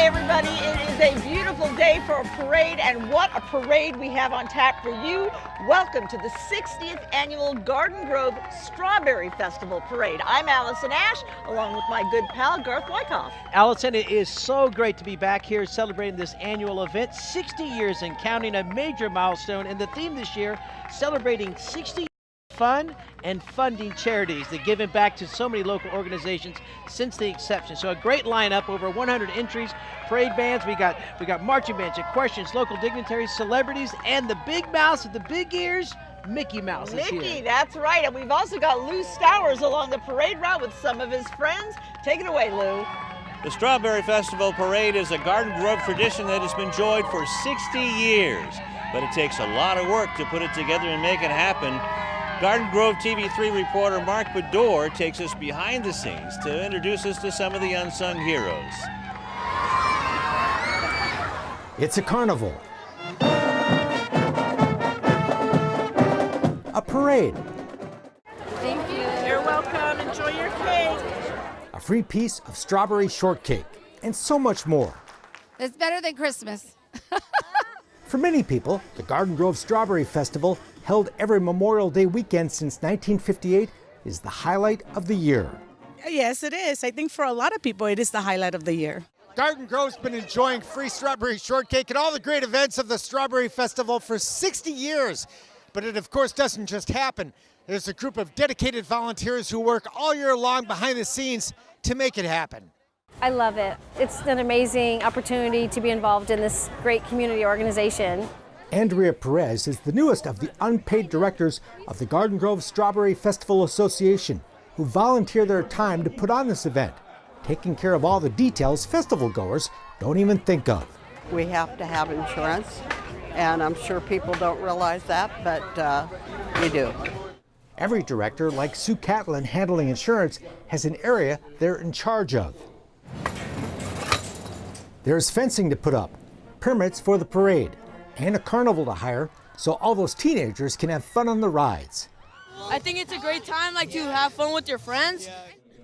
Hi, everybody. It is a beautiful day for a parade, and what a parade we have on tap for you. Welcome to the 60th Annual Garden Grove Strawberry Festival Parade. I'm Allison Ash, along with my good pal, Garth Wyckoff. Allison, it is so great to be back here celebrating this annual event. 60 years and counting, a major milestone, and the theme this year, celebrating 60 fun and funding charities that given back to so many local organizations since the inception. So a great lineup, over 100 entries, parade bands, we got marching bands, equestrians, local dignitaries, celebrities, and the big mouse with the big ears, Mickey Mouse is here. Mickey, that's right. And we've also got Lou Stowers along the parade route with some of his friends. Take it away, Lou. The Strawberry Festival Parade is a Garden Grove tradition that has been enjoyed for 60 years, but it takes a lot of work to put it together and make it happen. Garden Grove TV3 reporter Mark Bedore takes us behind the scenes to introduce us to some of the unsung heroes. It's a carnival, a parade, Thank you. You're welcome. Enjoy your cake. a free piece of strawberry shortcake, and so much more. It's better than Christmas. For many people, the Garden Grove Strawberry Festival, held every Memorial Day weekend since 1958, is the highlight of the year. Yes, it is. I think for a lot of people, it is the highlight of the year. Garden Grove's been enjoying free strawberry shortcake and all the great events of the Strawberry Festival for 60 years. But it, of course, doesn't just happen. There's a group of dedicated volunteers who work all year long behind the scenes to make it happen. I love it. It's an amazing opportunity to be involved in this great community organization. Andrea Perez is the newest of the unpaid directors of the Garden Grove Strawberry Festival Association, who volunteer their time to put on this event, taking care of all the details festival goers don't even think of. We have to have insurance, and I'm sure people don't realize that, but we do. Every director, like Sue Catlin handling insurance, has an area they're in charge of. There's fencing to put up, permits for the parade, and a carnival to hire so all those teenagers can have fun on the rides. I think it's a great time, to have fun with your friends.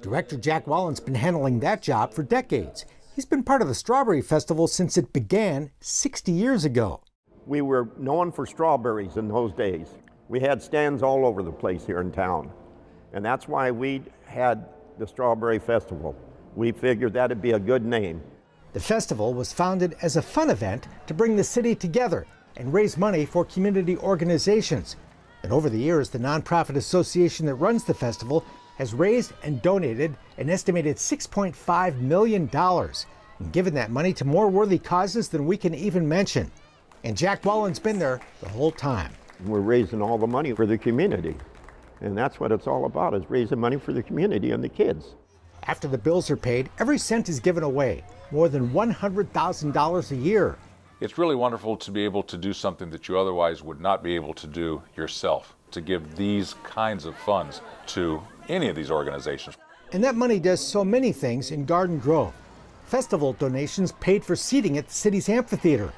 Director Jack Wallen's been handling that job for decades. He's been part of the Strawberry Festival since it began 60 years ago. We were known for strawberries in those days. We had stands all over the place here in town, and that's why we had the Strawberry Festival. We figured that'd be a good name. The festival was founded as a fun event to bring the city together and raise money for community organizations. And over the years, the nonprofit association that runs the festival has raised and donated an estimated $6.5 million and given that money to more worthy causes than we can even mention. And Jack Wallen's been there the whole time. We're raising all the money for the community, and that's what it's all about, is raising money for the community and the kids. After the bills are paid, every cent is given away, more than $100,000 a year. It's really wonderful to be able to do something that you otherwise would not be able to do yourself, to give these kinds of funds to any of these organizations. And that money does so many things in Garden Grove. Festival donations paid for seating at the city's amphitheater,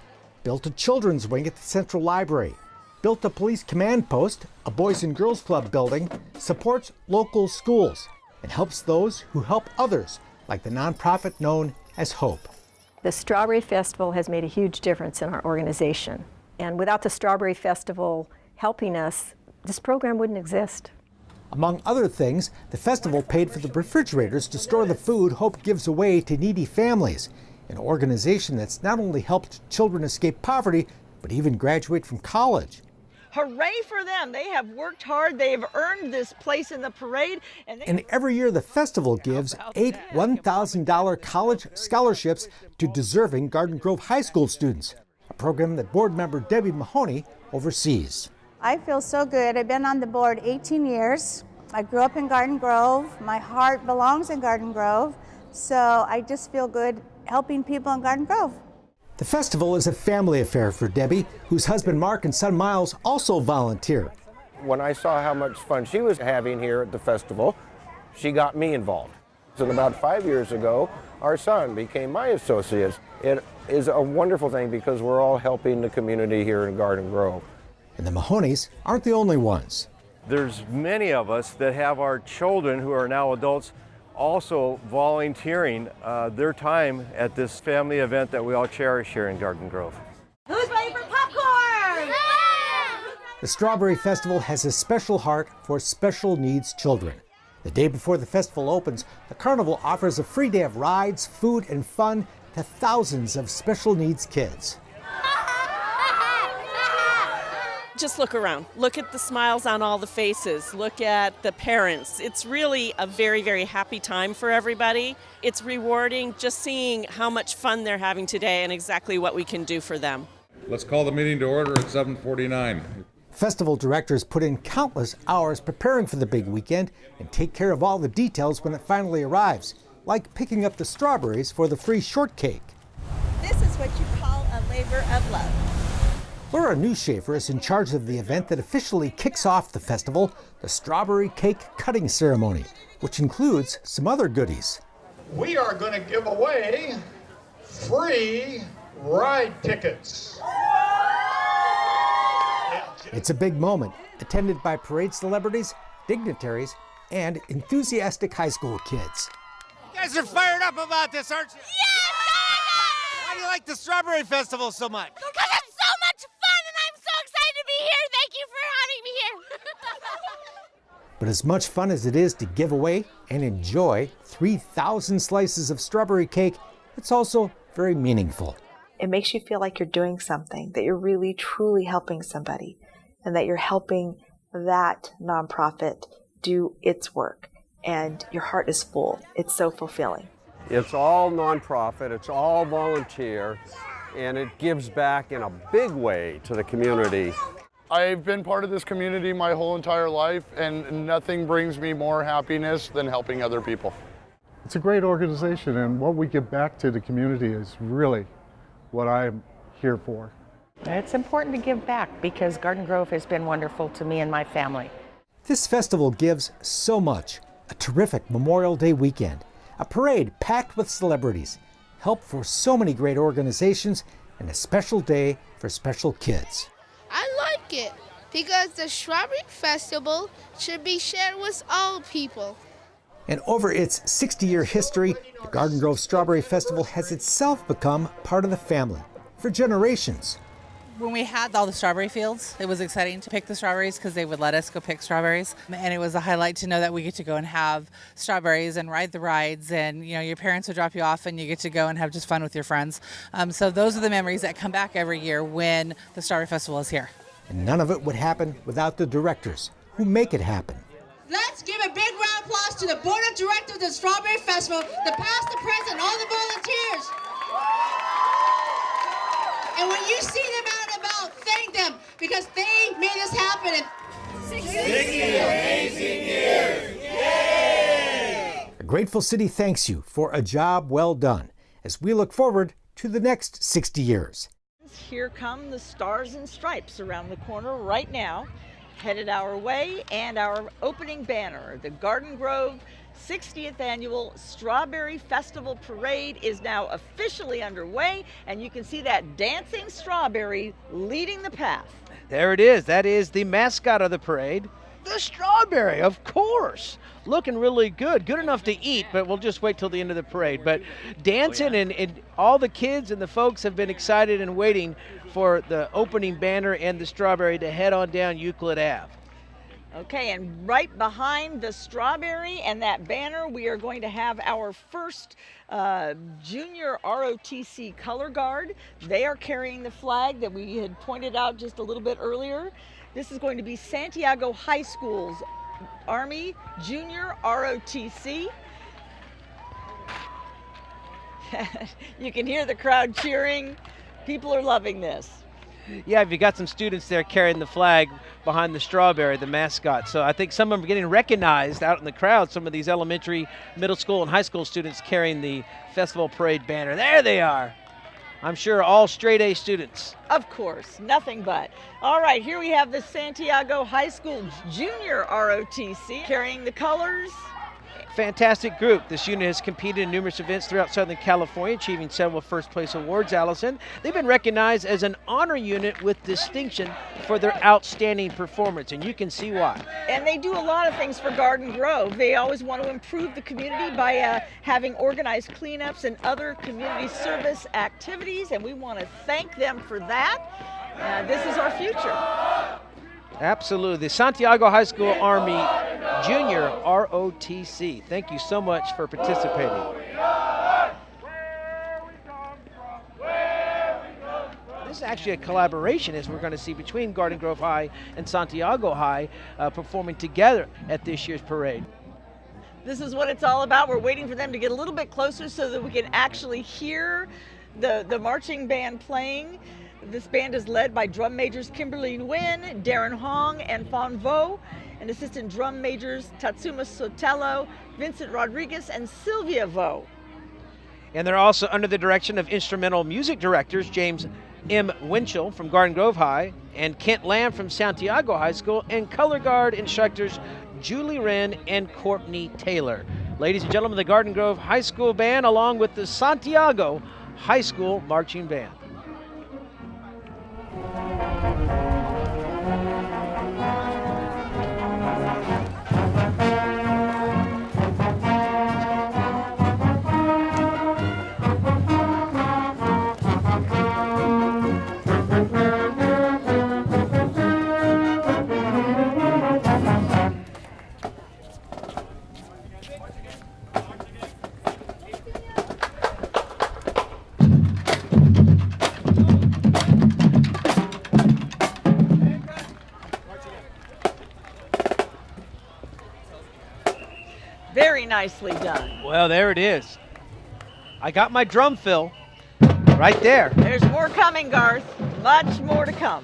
built a children's wing at the Central Library, built a police command post, a Boys and Girls Club building, supports local schools, and helps those who help others, like the nonprofit known as Hope. The Strawberry Festival has made a huge difference in our organization. And without the Strawberry Festival helping us, this program wouldn't exist. Among other things, the festival paid for the refrigerators to store the food Hope gives away to needy families, an organization that's not only helped children escape poverty, but even graduate from college. Hooray for them. They have worked hard. They have earned this place in the parade. And every year the festival gives 8 $1,000 college scholarships to deserving Garden Grove High School students, a program that board member Debbie Mahoney oversees. I feel so good. I've been on the board 18 years. I grew up in Garden Grove. My heart belongs in Garden Grove. So I just feel good helping people in Garden Grove. The festival is a family affair for Debbie, whose husband Mark and son Miles also volunteer. When I saw how much fun she was having here at the festival, she got me involved. And about 5 years ago, our son became my associate. It is a wonderful thing because we're all helping the community here in Garden Grove. And the Mahoneys aren't the only ones. There's many of us that have our children who are now adults also volunteering their time at this family event that we all cherish here in Garden Grove. Who's ready for popcorn? The Strawberry Festival has a special heart for special needs children. The day before the festival opens, the carnival offers a free day of rides, food, and fun to thousands of special needs kids. Just look around. Look at the smiles on all the faces. Look at the parents. It's really a very, very happy time for everybody. It's rewarding just seeing how much fun they're having today and exactly what we can do for them. Let's call the meeting to order at 7:49. Festival directors put in countless hours preparing for the big weekend and take care of all the details when it finally arrives, like picking up the strawberries for the free shortcake. This is what you call a labor of love. Laura Newshafer is in charge of the event that officially kicks off the festival, the Strawberry Cake Cutting Ceremony, which includes some other goodies. We are going to give away free ride tickets. It's a big moment, attended by parade celebrities, dignitaries, and enthusiastic high school kids. You guys are fired up about this, aren't you? Yes! Why do you like the Strawberry Festival so much? Because it's so much fun and I'm so excited to be here. Thank you for having me here. But as much fun as it is to give away and enjoy 3,000 slices of strawberry cake, it's also very meaningful. It makes you feel like you're doing something, that you're really truly helping somebody, and that you're helping that nonprofit do its work, and your heart is full. It's so fulfilling. It's all nonprofit, it's all volunteer, and it gives back in a big way to the community. I've been part of this community my whole entire life, and nothing brings me more happiness than helping other people. It's a great organization, and what we give back to the community is really what I'm here for. It's important to give back because Garden Grove has been wonderful to me and my family. This festival gives so much. A terrific Memorial Day weekend, a parade packed with celebrities, help for so many great organizations, and a special day for special kids. I like it because the Strawberry Festival should be shared with all people. And over its 60-year history, the Garden Grove Strawberry Festival has itself become part of the family for generations. When we had all the strawberry fields, it was exciting to pick the strawberries because they would let us go pick strawberries. And it was a highlight to know that we get to go and have strawberries and ride the rides, and your parents would drop you off and you get to go and have just fun with your friends. So those are the memories that come back every year when the Strawberry Festival is here. And none of it would happen without the directors who make it happen. Let's give a big round of applause to the Board of Directors of the Strawberry Festival, the past, the present, and all the volunteers. And when you see them out and about, thank them, because they made this happen in 60 amazing years. Yay! A grateful city thanks you for a job well done as we look forward to the next 60 years. Here come the Stars and Stripes around the corner right now, headed our way, and our opening banner, the Garden Grove 60th Annual Strawberry Festival Parade is now officially underway, and you can see that dancing strawberry leading the path. There it is. That is the mascot of the parade, the strawberry, of course. Looking really good. Good enough to eat, but we'll just wait till the end of the parade. But dancing, and all the kids and the folks have been excited and waiting for the opening banner and the strawberry to head on down Euclid Ave. Okay, and right behind the strawberry and that banner, we are going to have our first junior ROTC color guard. They are carrying the flag that we had pointed out just a little bit earlier. This is going to be Santiago High School's Army Junior ROTC. You can hear the crowd cheering. People are loving this. Yeah, if you got some students there carrying the flag behind the strawberry, the mascot. So I think some of them are getting recognized out in the crowd, some of these elementary, middle school, and high school students carrying the festival parade banner. There they are. I'm sure all straight A students. Of course, nothing but. All right, here we have the Santiago High School Junior ROTC carrying the colors Fantastic group. This unit has competed in numerous events throughout Southern California, achieving several first-place awards, Allison. They've been recognized as an honor unit with distinction for their outstanding performance, and you can see why. And they do a lot of things for Garden Grove. They always want to improve the community by having organized cleanups and other community service activities, and we want to thank them for that. This is our future. Absolutely. The Santiago High School Army Junior ROTC. Thank you so much for participating. This is actually a collaboration, as we're going to see, between Garden Grove High and Santiago High performing together at this year's parade. This is what it's all about. We're waiting for them to get a little bit closer so that we can actually hear the marching band playing. This band is led by drum majors Kimberly Nguyen, Darren Hong, and Fawn Vo, and assistant drum majors Tatsuma Sotelo, Vincent Rodriguez, and Sylvia Vo. And they're also under the direction of instrumental music directors James M. Winchell from Garden Grove High and Kent Lamb from Santiago High School, and color guard instructors Julie Wren and Courtney Taylor. Ladies and gentlemen, the Garden Grove High School Band along with the Santiago High School Marching Band. Very nicely done. Well, there it is. I got my drum fill right there. There's more coming, Garth. Much more to come.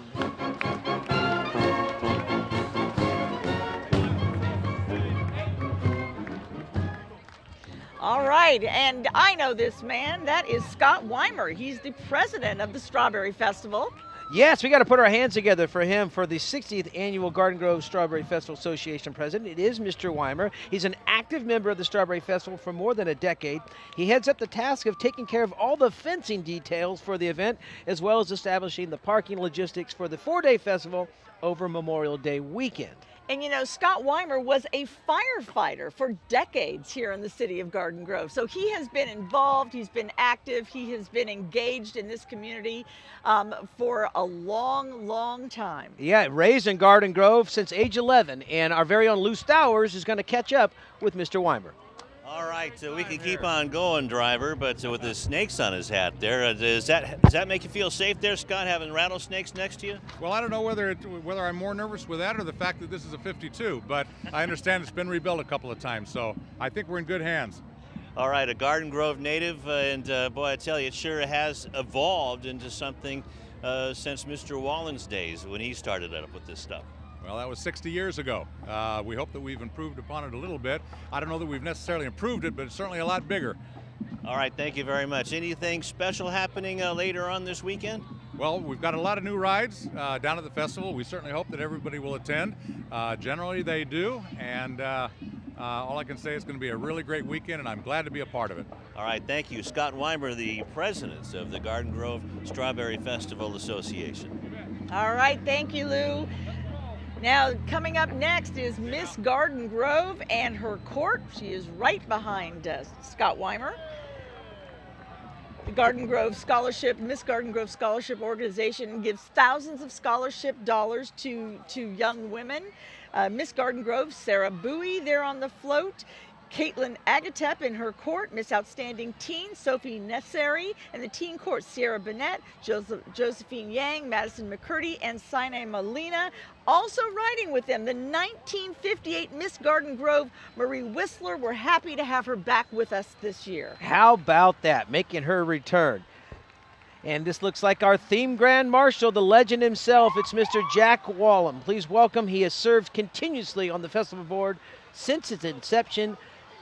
All right, and I know this man. That is Scott Weimer. He's the president of the Strawberry Festival. Yes, we got to put our hands together for him for the 60th Annual Garden Grove Strawberry Festival Association president. It is Mr. Weimer. He's an active member of the Strawberry Festival for more than a decade. He heads up the task of taking care of all the fencing details for the event, as well as establishing the parking logistics for the 4-day festival over Memorial Day weekend. And you know, Scott Weimer was a firefighter for decades here in the city of Garden Grove. So he has been involved, he's been active, he has been engaged in this community for a long, long time. Yeah, raised in Garden Grove since age 11. And our very own Lou Stowers is going to catch up with Mr. Weimer. All right, we can keep on going, driver, but with the snakes on his hat there, does that make you feel safe there, Scott, having rattlesnakes next to you? Well, I don't know whether I'm more nervous with that or the fact that this is a 52, but I understand it's been rebuilt a couple of times, so I think we're in good hands. All right, a Garden Grove native, and boy, I tell you, it sure has evolved into something since Mr. Wallen's days when he started up with this stuff. Well, that was 60 years ago. We hope that we've improved upon it a little bit. I don't know that we've necessarily improved it, but it's certainly a lot bigger. All right, thank you very much. Anything special happening later on this weekend? Well, we've got a lot of new rides down at the festival. We certainly hope that everybody will attend. Generally, they do, and all I can say is it's going to be a really great weekend, and I'm glad to be a part of it. All right, thank you. Scott Weimer, the president of the Garden Grove Strawberry Festival Association. All right, thank you, Lou. Now, coming up next is Miss Garden Grove and her court. She is right behind Scott Weimer. The Garden Grove Scholarship, Miss Garden Grove Scholarship Organization gives thousands of scholarship dollars to young women. Miss Garden Grove, Sarah Bowie there on the float. Caitlin Agatep in her court, Miss Outstanding Teen, Sophie Nesseri, and the teen court, Sierra Bennett, Josephine Yang, Madison McCurdy, and Sinai Molina. Also riding with them, the 1958 Miss Garden Grove, Marie Whistler. We're happy to have her back with us this year. How about that, making her return? And this looks like our theme Grand Marshal, the legend himself. It's Mr. Jack Wallem. Please welcome. He has served continuously on the festival board since its inception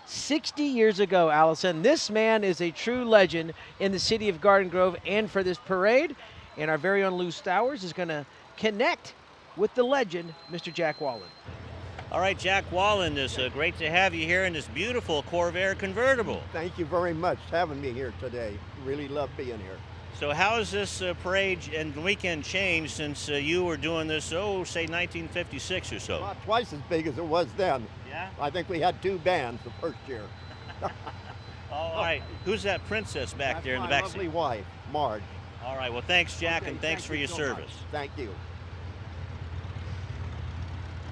60 years ago, Allison. This man is a true legend in the city of Garden Grove and for this parade. And our very own Lou Stowers is going to connect with the legend, Mr. Jack Wallem. All right, Jack Wallen, it's great to have you here in this beautiful Corvair convertible. Thank you very much for having me here today. Really love being here. So how has this parade and weekend changed since you were doing this, say 1956 or so? Not twice as big as it was then. Yeah? I think we had 2 bands the first year. All right. Who's that princess back there in the back That's my seat? lovely wife, Marge. All right. Well, thanks, Jack, Okay, and thanks for your so service. much. Thank you.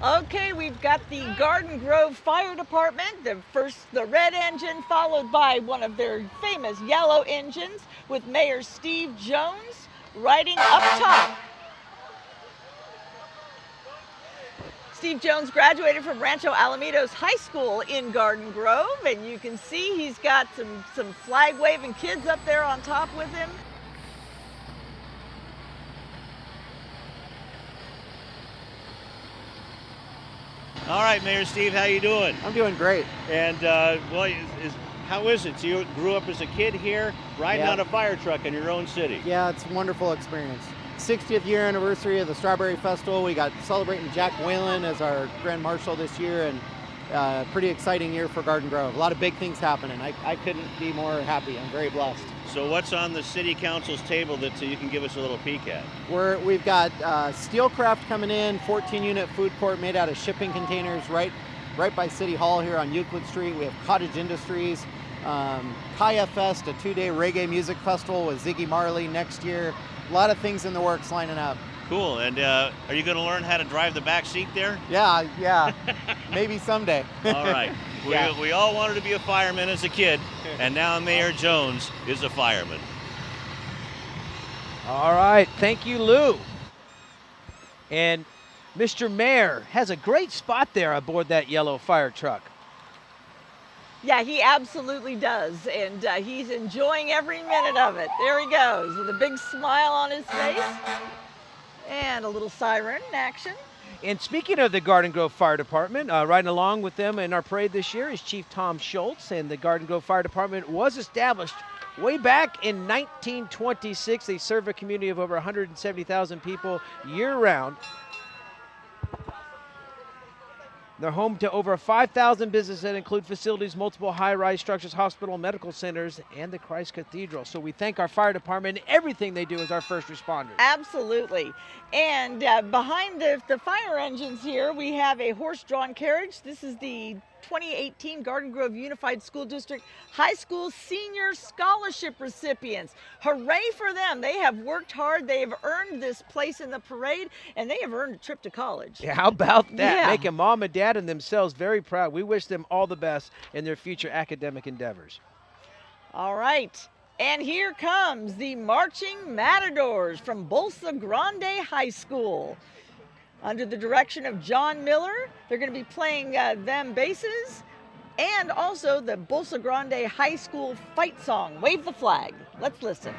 Okay, we've got the Garden Grove Fire Department, the red engine, followed by one of their famous yellow engines with Mayor Steve Jones riding up top. Steve Jones graduated from Rancho Alamitos High School in Garden Grove, and you can see he's got some flag-waving kids up there on top with him. All right, Mayor Steve, how you doing? I'm doing great. And how is it? So you grew up as a kid here, riding on a fire truck in your own city. Yeah, it's a wonderful experience. 60th year anniversary of the Strawberry Festival. We got celebrating Jack Whalen as our Grand Marshal this year, and pretty exciting year for Garden Grove. A lot of big things happening. I couldn't be more happy. I'm very blessed. So what's on the City Council's table that you can give us a little peek at? We've got Steelcraft coming in, 14-unit food court made out of shipping containers right by City Hall here on Euclid Street. We have Cottage Industries, Kaya Fest, a 2-day reggae music festival with Ziggy Marley next year. A lot of things in the works lining up. Cool. And are you going to learn how to drive the back seat there? Yeah. Maybe someday. All right. We all wanted to be a fireman as a kid, and now Mayor Jones is a fireman. All right. Thank you, Lou. And Mr. Mayor has a great spot there aboard that yellow fire truck. Yeah, he absolutely does, and he's enjoying every minute of it. There he goes with a big smile on his face and a little siren in action. And speaking of the Garden Grove Fire Department, riding along with them in our parade this year is Chief Tom Schultz, and the Garden Grove Fire Department was established way back in 1926. They serve a community of over 170,000 people year-round. They're home to over 5,000 businesses that include facilities, multiple high-rise structures, hospital, medical centers, and the Christ Cathedral. So we thank our fire department and everything they do as our first responders. Absolutely. And behind the fire engines here, we have a horse-drawn carriage. This is the 2018 Garden Grove Unified School District High School Senior Scholarship recipients. Hooray for them. They have worked hard. They have earned this place in the parade, and they have earned a trip to college. Yeah, how about that? Yeah. Making mom and dad and themselves very proud. We wish them all the best in their future academic endeavors. All right. And here comes the Marching Matadors from Bolsa Grande High School. Under the direction of John Miller, they're going to be playing them basses and also the Bolsa Grande High School fight song, Wave the Flag. Let's listen.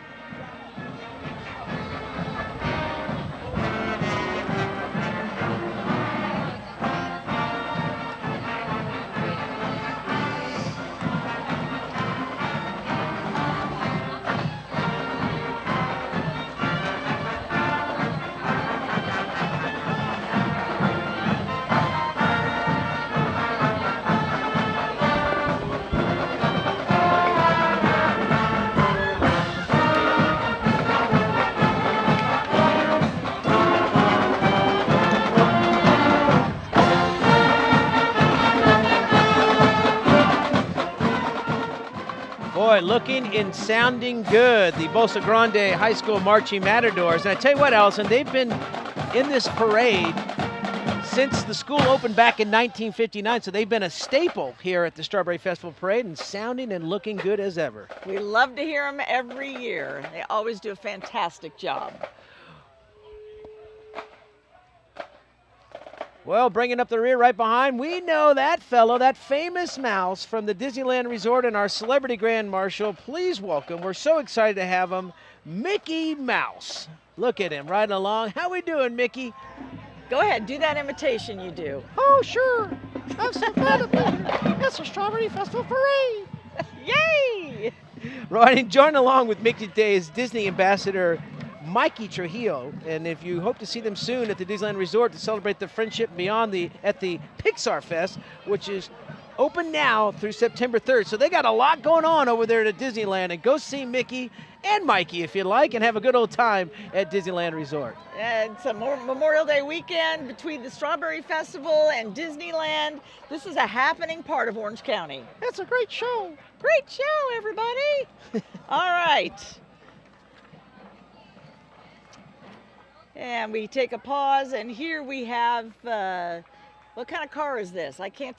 Boy, looking and sounding good, the Bolsa Grande High School Marching Matadors. And I tell you what, Allison, they've been in this parade since the school opened back in 1959, so they've been a staple here at the Strawberry Festival Parade and sounding and looking good as ever. We love to hear them every year. They always do a fantastic job. Well, bringing up the rear right behind, we know that fellow, that famous mouse from the Disneyland Resort and our celebrity Grand Marshal. Please welcome, we're so excited to have him, Mickey Mouse. Look at him riding along. How we doing, Mickey? Go ahead, do that imitation you do. Oh, sure. I'm so glad to be here. It's a Strawberry Festival Parade. Yay! Riding, joining along with Mickey today is Disney Ambassador Mikey Trujillo. And if you hope to see them soon at the Disneyland Resort to celebrate the friendship beyond at the Pixar Fest, which is open now through September 3rd. So they got a lot going on over there at Disneyland. And go see Mickey and Mikey if you like, and have a good old time at Disneyland Resort. And it's a Memorial Day weekend between the Strawberry Festival and Disneyland. This is a happening part of Orange County. It's a great show. Great show, everybody. All right. And we take a pause, and here we have, what kind of car is this? I can't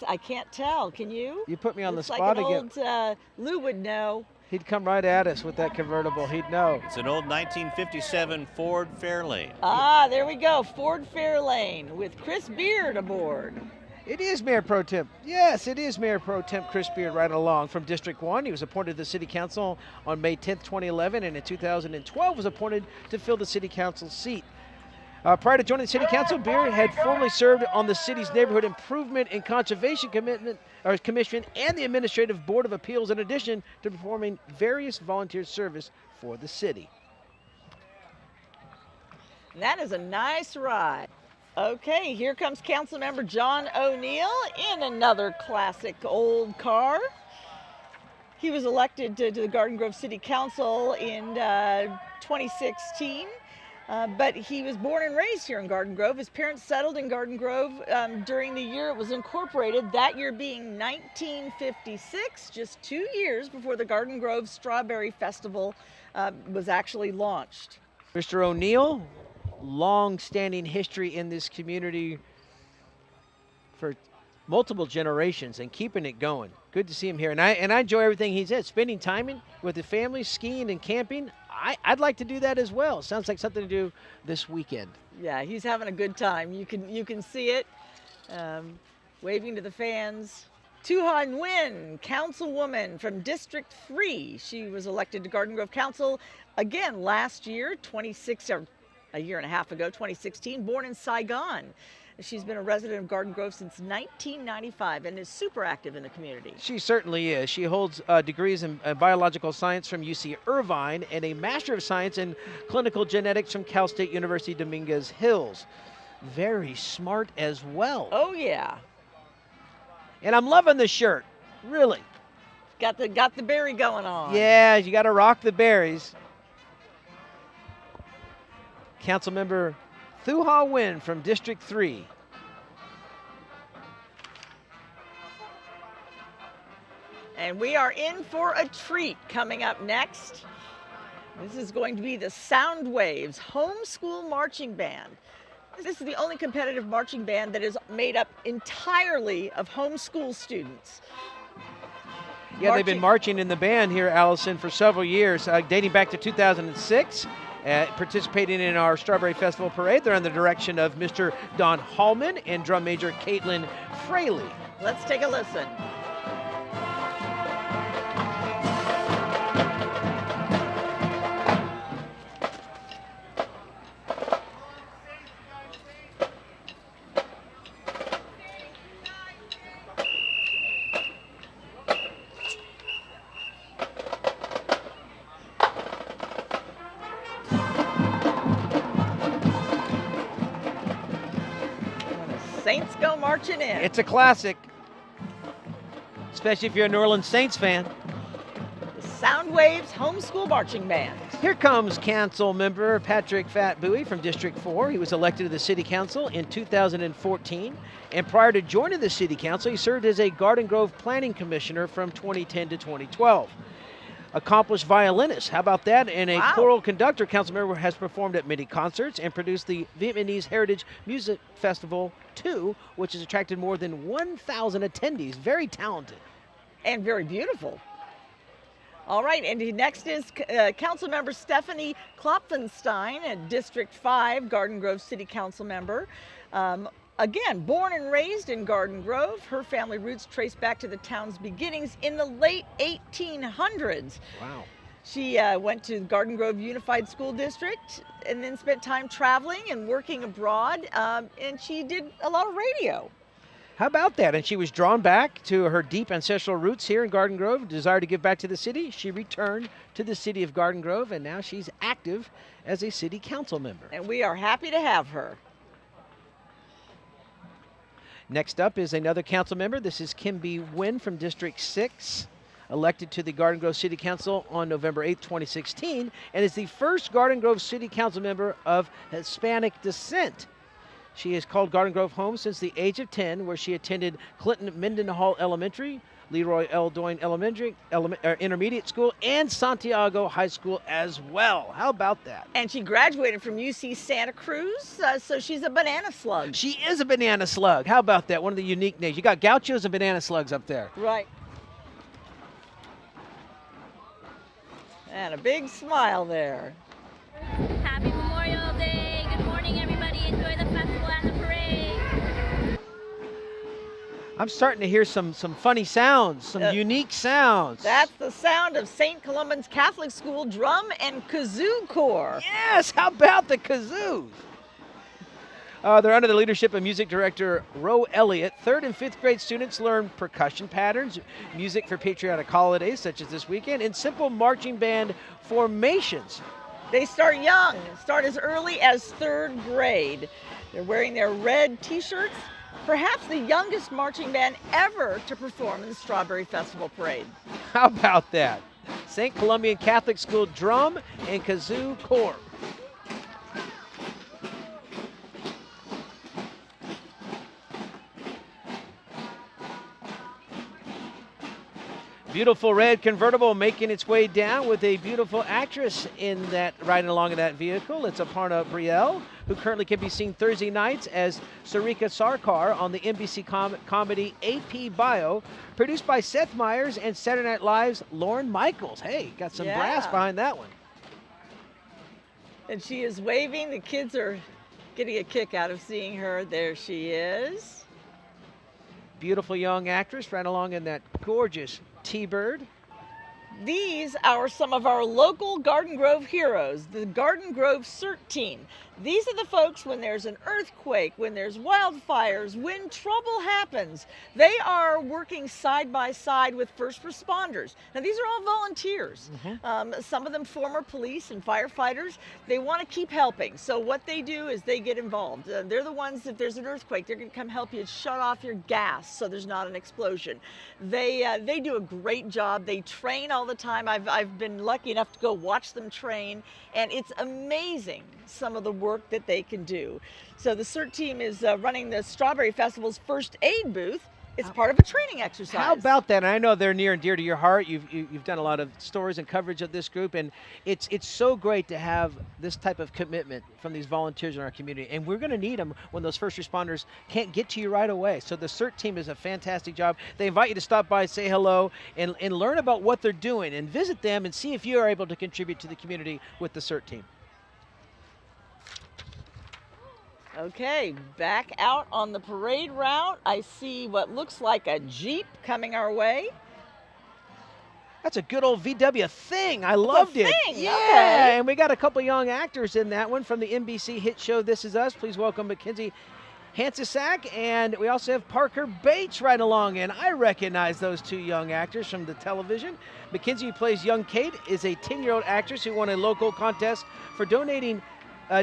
tell. Can you? You put me on Looks the spot like an again. Old, Lou would know. He'd come right at us with that convertible. He'd know. It's an old 1957 Ford Fairlane. Ah, there we go. Ford Fairlane with Chris Beard aboard. It is Mayor Pro Tem. Yes, it is Mayor Pro Tem Chris Beard right along from District 1. He was appointed to the City Council on May 10th, 2011, and in 2012 was appointed to fill the City Council seat. Prior to joining the City Council, Beard had formerly served on the city's Neighborhood Improvement and Conservation Commission and the Administrative Board of Appeals, in addition to performing various volunteer service for the city. That is a nice ride. Okay, here comes Councilmember John O'Neill in another classic old car. He was elected to the Garden Grove City Council in 2016. But he was born and raised here in Garden Grove. His parents settled in Garden Grove during the year it was incorporated, that year being 1956, just 2 years before the Garden Grove Strawberry Festival was actually launched. Mr. O'Neill, long-standing history in this community for multiple generations and keeping it going. Good to see him here. And I enjoy everything he said, spending time with the family, skiing and camping. I'd like to do that as well. Sounds like something to do this weekend. Yeah, he's having a good time. You can see it, waving to the fans. Tu-Han Nguyen, councilwoman from District 3. She was elected to Garden Grove Council again last year, a year and a half ago, 2016, born in Saigon. She's been a resident of Garden Grove since 1995 and is super active in the community. She certainly is. She holds degrees in biological science from UC Irvine and a Master of Science in Clinical Genetics from Cal State University Dominguez Hills. Very smart as well. Oh, yeah. And I'm loving the shirt, really. Got the berry going on. Yeah, you got to rock the berries. Councilmember Thu-Ha Nguyen from District 3. And we are in for a treat coming up next. This is going to be the Sound Waves Homeschool Marching Band. This is the only competitive marching band that is made up entirely of homeschool students. Yeah, they've been marching in the band here, Allison, for several years, dating back to 2006. Participating in our Strawberry Festival Parade. They're under the direction of Mr. Don Hallman and drum major Caitlin Fraley. Let's take a listen. Saints go marching in. It's a classic, especially if you're a New Orleans Saints fan. The Sound Waves Homeschool Marching Band. Here comes Council Member Patrick Fat Bowie from District 4. He was elected to the City Council in 2014. And prior to joining the City Council, he served as a Garden Grove Planning Commissioner from 2010 to 2012. Accomplished violinist, how about that? And a choral conductor, Councilmember has performed at many concerts and produced the Vietnamese Heritage Music Festival 2, which has attracted more than 1,000 attendees. Very talented. And very beautiful. All right, and next is Councilmember Stephanie Klopfenstein, a District 5 Garden Grove City Council member. Again, born and raised in Garden Grove, her family roots trace back to the town's beginnings in the late 1800s. Wow. She went to Garden Grove Unified School District and then spent time traveling and working abroad, and she did a lot of radio. How about that? And she was drawn back to her deep ancestral roots here in Garden Grove, desire to give back to the city. She returned to the city of Garden Grove, and now she's active as a city council member. And we are happy to have her. Next up is another council member. This is Kimby Wynn from District 6, elected to the Garden Grove City Council on November 8, 2016, and is the first Garden Grove City Council member of Hispanic descent. She has called Garden Grove home since the age of 10, where she attended Clinton Mendenhall Elementary, Leroy L. Doyne Intermediate School, and Santiago High School as well. How about that? And she graduated from UC Santa Cruz, so she's a banana slug. She is a banana slug. How about that? One of the unique names. You got gauchos and banana slugs up there. Right. And a big smile there. Happy Memorial Day. Good morning, everybody. Enjoy the festival and the parade. I'm starting to hear some funny sounds, some unique sounds. That's the sound of St. Columban's Catholic School Drum and Kazoo Corps. Yes, how about the kazoos? They're under the leadership of music director Ro Elliott. 3rd and 5th grade students learn percussion patterns, music for patriotic holidays such as this weekend, and simple marching band formations. They start young, start as early as 3rd grade. They're wearing their red t-shirts, perhaps the youngest marching band ever to perform in the Strawberry Festival Parade. How about that? St. Columbian Catholic School Drum and Kazoo Corps. Beautiful red convertible making its way down with a beautiful actress in that, riding along in that vehicle. It's Aparna Brielle, who currently can be seen Thursday nights as Sarika Sarkar on the NBC comedy AP Bio, produced by Seth Meyers and Saturday Night Live's Lorne Michaels. Hey, got some brass behind that one. And she is waving. The kids are getting a kick out of seeing her. There she is. Beautiful young actress, right along in that gorgeous T-Bird. These are some of our local Garden Grove heroes, the Garden Grove CERT team. These are the folks when there's an earthquake, when there's wildfires, when trouble happens. They are working side by side with first responders. Now these are all volunteers. Some of them former police and firefighters. They want to keep helping. So what they do is they get involved. They're the ones, if there's an earthquake, they're going to come help you shut off your gas so there's not an explosion. They do a great job. They train all the time. I've been lucky enough to go watch them train, and it's amazing some of the work that they can do. So the CERT team is running the Strawberry Festival's first aid booth. It's part of a training exercise. How about that? And I know they're near and dear to your heart. You've done a lot of stories and coverage of this group, and it's so great to have this type of commitment from these volunteers in our community. And we're going to need them when those first responders can't get to you right away. So the CERT team is a fantastic job. They invite you to stop by, say hello, and learn about what they're doing, and visit them and see if you are able to contribute to the community with the CERT team. Okay, back out on the parade route. I see what looks like a Jeep coming our way. That's a good old VW thing. I loved it. Yeah, okay. And we got a couple young actors in that one from the NBC hit show This Is Us. Please welcome Mackenzie Hansisak, and we also have Parker Bates right along, and I recognize those two young actors from the television. Mackenzie, who plays young Kate, is a 10-year-old actress who won a local contest for donating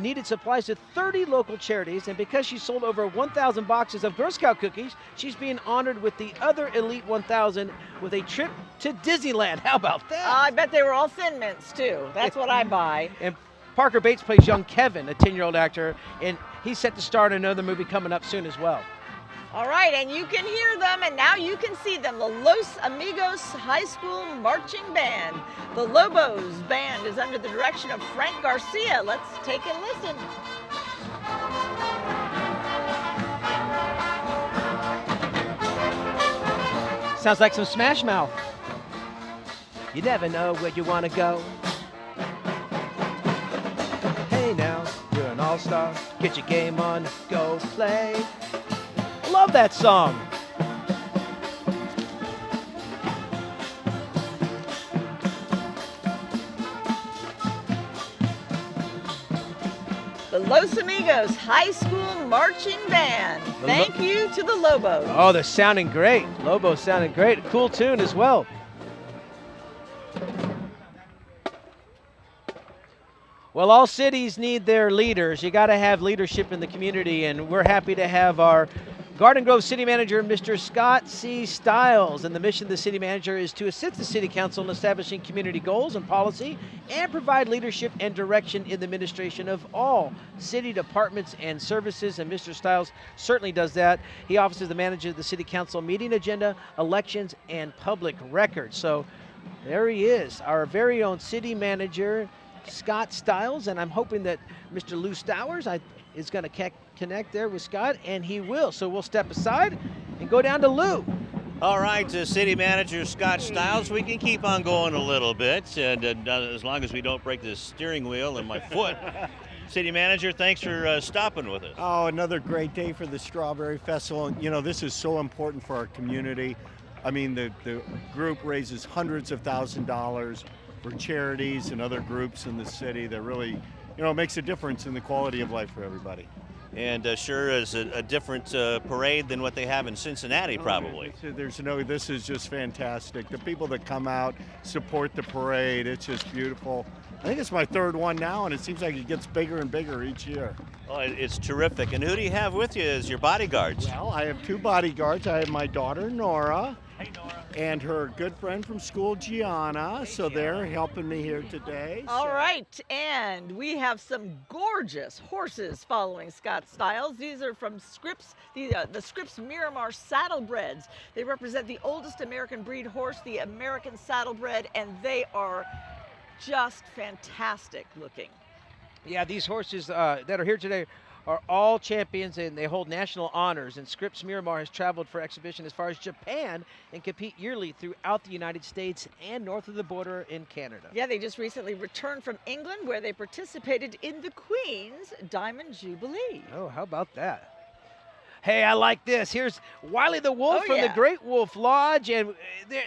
needed supplies to 30 local charities, and because she sold over 1,000 boxes of Girl Scout cookies, she's being honored with the other Elite 1,000 with a trip to Disneyland. How about that? I bet they were all Thin Mints too. That's what I buy. And Parker Bates plays young Kevin, a 10-year-old actor, and he's set to star in another movie coming up soon as well. All right, and you can hear them, and now you can see them, the Los Amigos High School Marching Band. The Lobos Band is under the direction of Frank Garcia. Let's take a listen. Sounds like some Smash Mouth. You never know where you want to go. Hey now, you're an all-star. Get your game on, go play. Love that song. The Los Amigos High School Marching Band. Thank you to the Lobos. Oh, they're sounding great. Lobos sounding great. Cool tune as well. Well, all cities need their leaders. You got to have leadership in the community, and we're happy to have our Garden Grove City Manager, Mr. Scott C. Stiles. And the mission of the City Manager is to assist the City Council in establishing community goals and policy and provide leadership and direction in the administration of all city departments and services. And Mr. Stiles certainly does that. He offers as the manager of the City Council meeting agenda, elections, and public records. So there he is, our very own City Manager, Scott Stiles. And I'm hoping that Mr. Lou Stowers is going to connect there with Scott, and he will. So we'll step aside and go down to Lou. All right, City Manager Scott Stiles, we can keep on going a little bit, and as long as we don't break the steering wheel and my foot. City Manager, thanks for stopping with us. Oh, another great day for the Strawberry Festival. You know, this is so important for our community. I mean, the group raises hundreds of thousands of dollars for charities and other groups in the city that really, you know, makes a difference in the quality of life for everybody. And sure is a different parade than what they have in Cincinnati, probably. This is just fantastic. The people that come out, support the parade, it's just beautiful. I think it's my third one now, and it seems like it gets bigger and bigger each year. Oh, it's terrific. And who do you have with you as your bodyguards? Well, I have two bodyguards. I have my daughter, Nora. Hey, Nora. And her good friend from school, Gianna. Hey, so Gianna. They're helping me here today. All right, and we have some gorgeous horses following Scott Stiles. These are from Scripps, the Scripps Miramar Saddlebreds. They represent the oldest American breed horse, the American Saddlebred, and they are just fantastic looking. Yeah, these horses that are here today are all champions, and they hold national honors. And Scripps Miramar has traveled for exhibition as far as Japan and compete yearly throughout the United States and north of the border in Canada. Yeah, they just recently returned from England, where they participated in the Queen's Diamond Jubilee. Oh, how about that? Hey, I like this. Here's Wiley the Wolf from the Great Wolf Lodge, and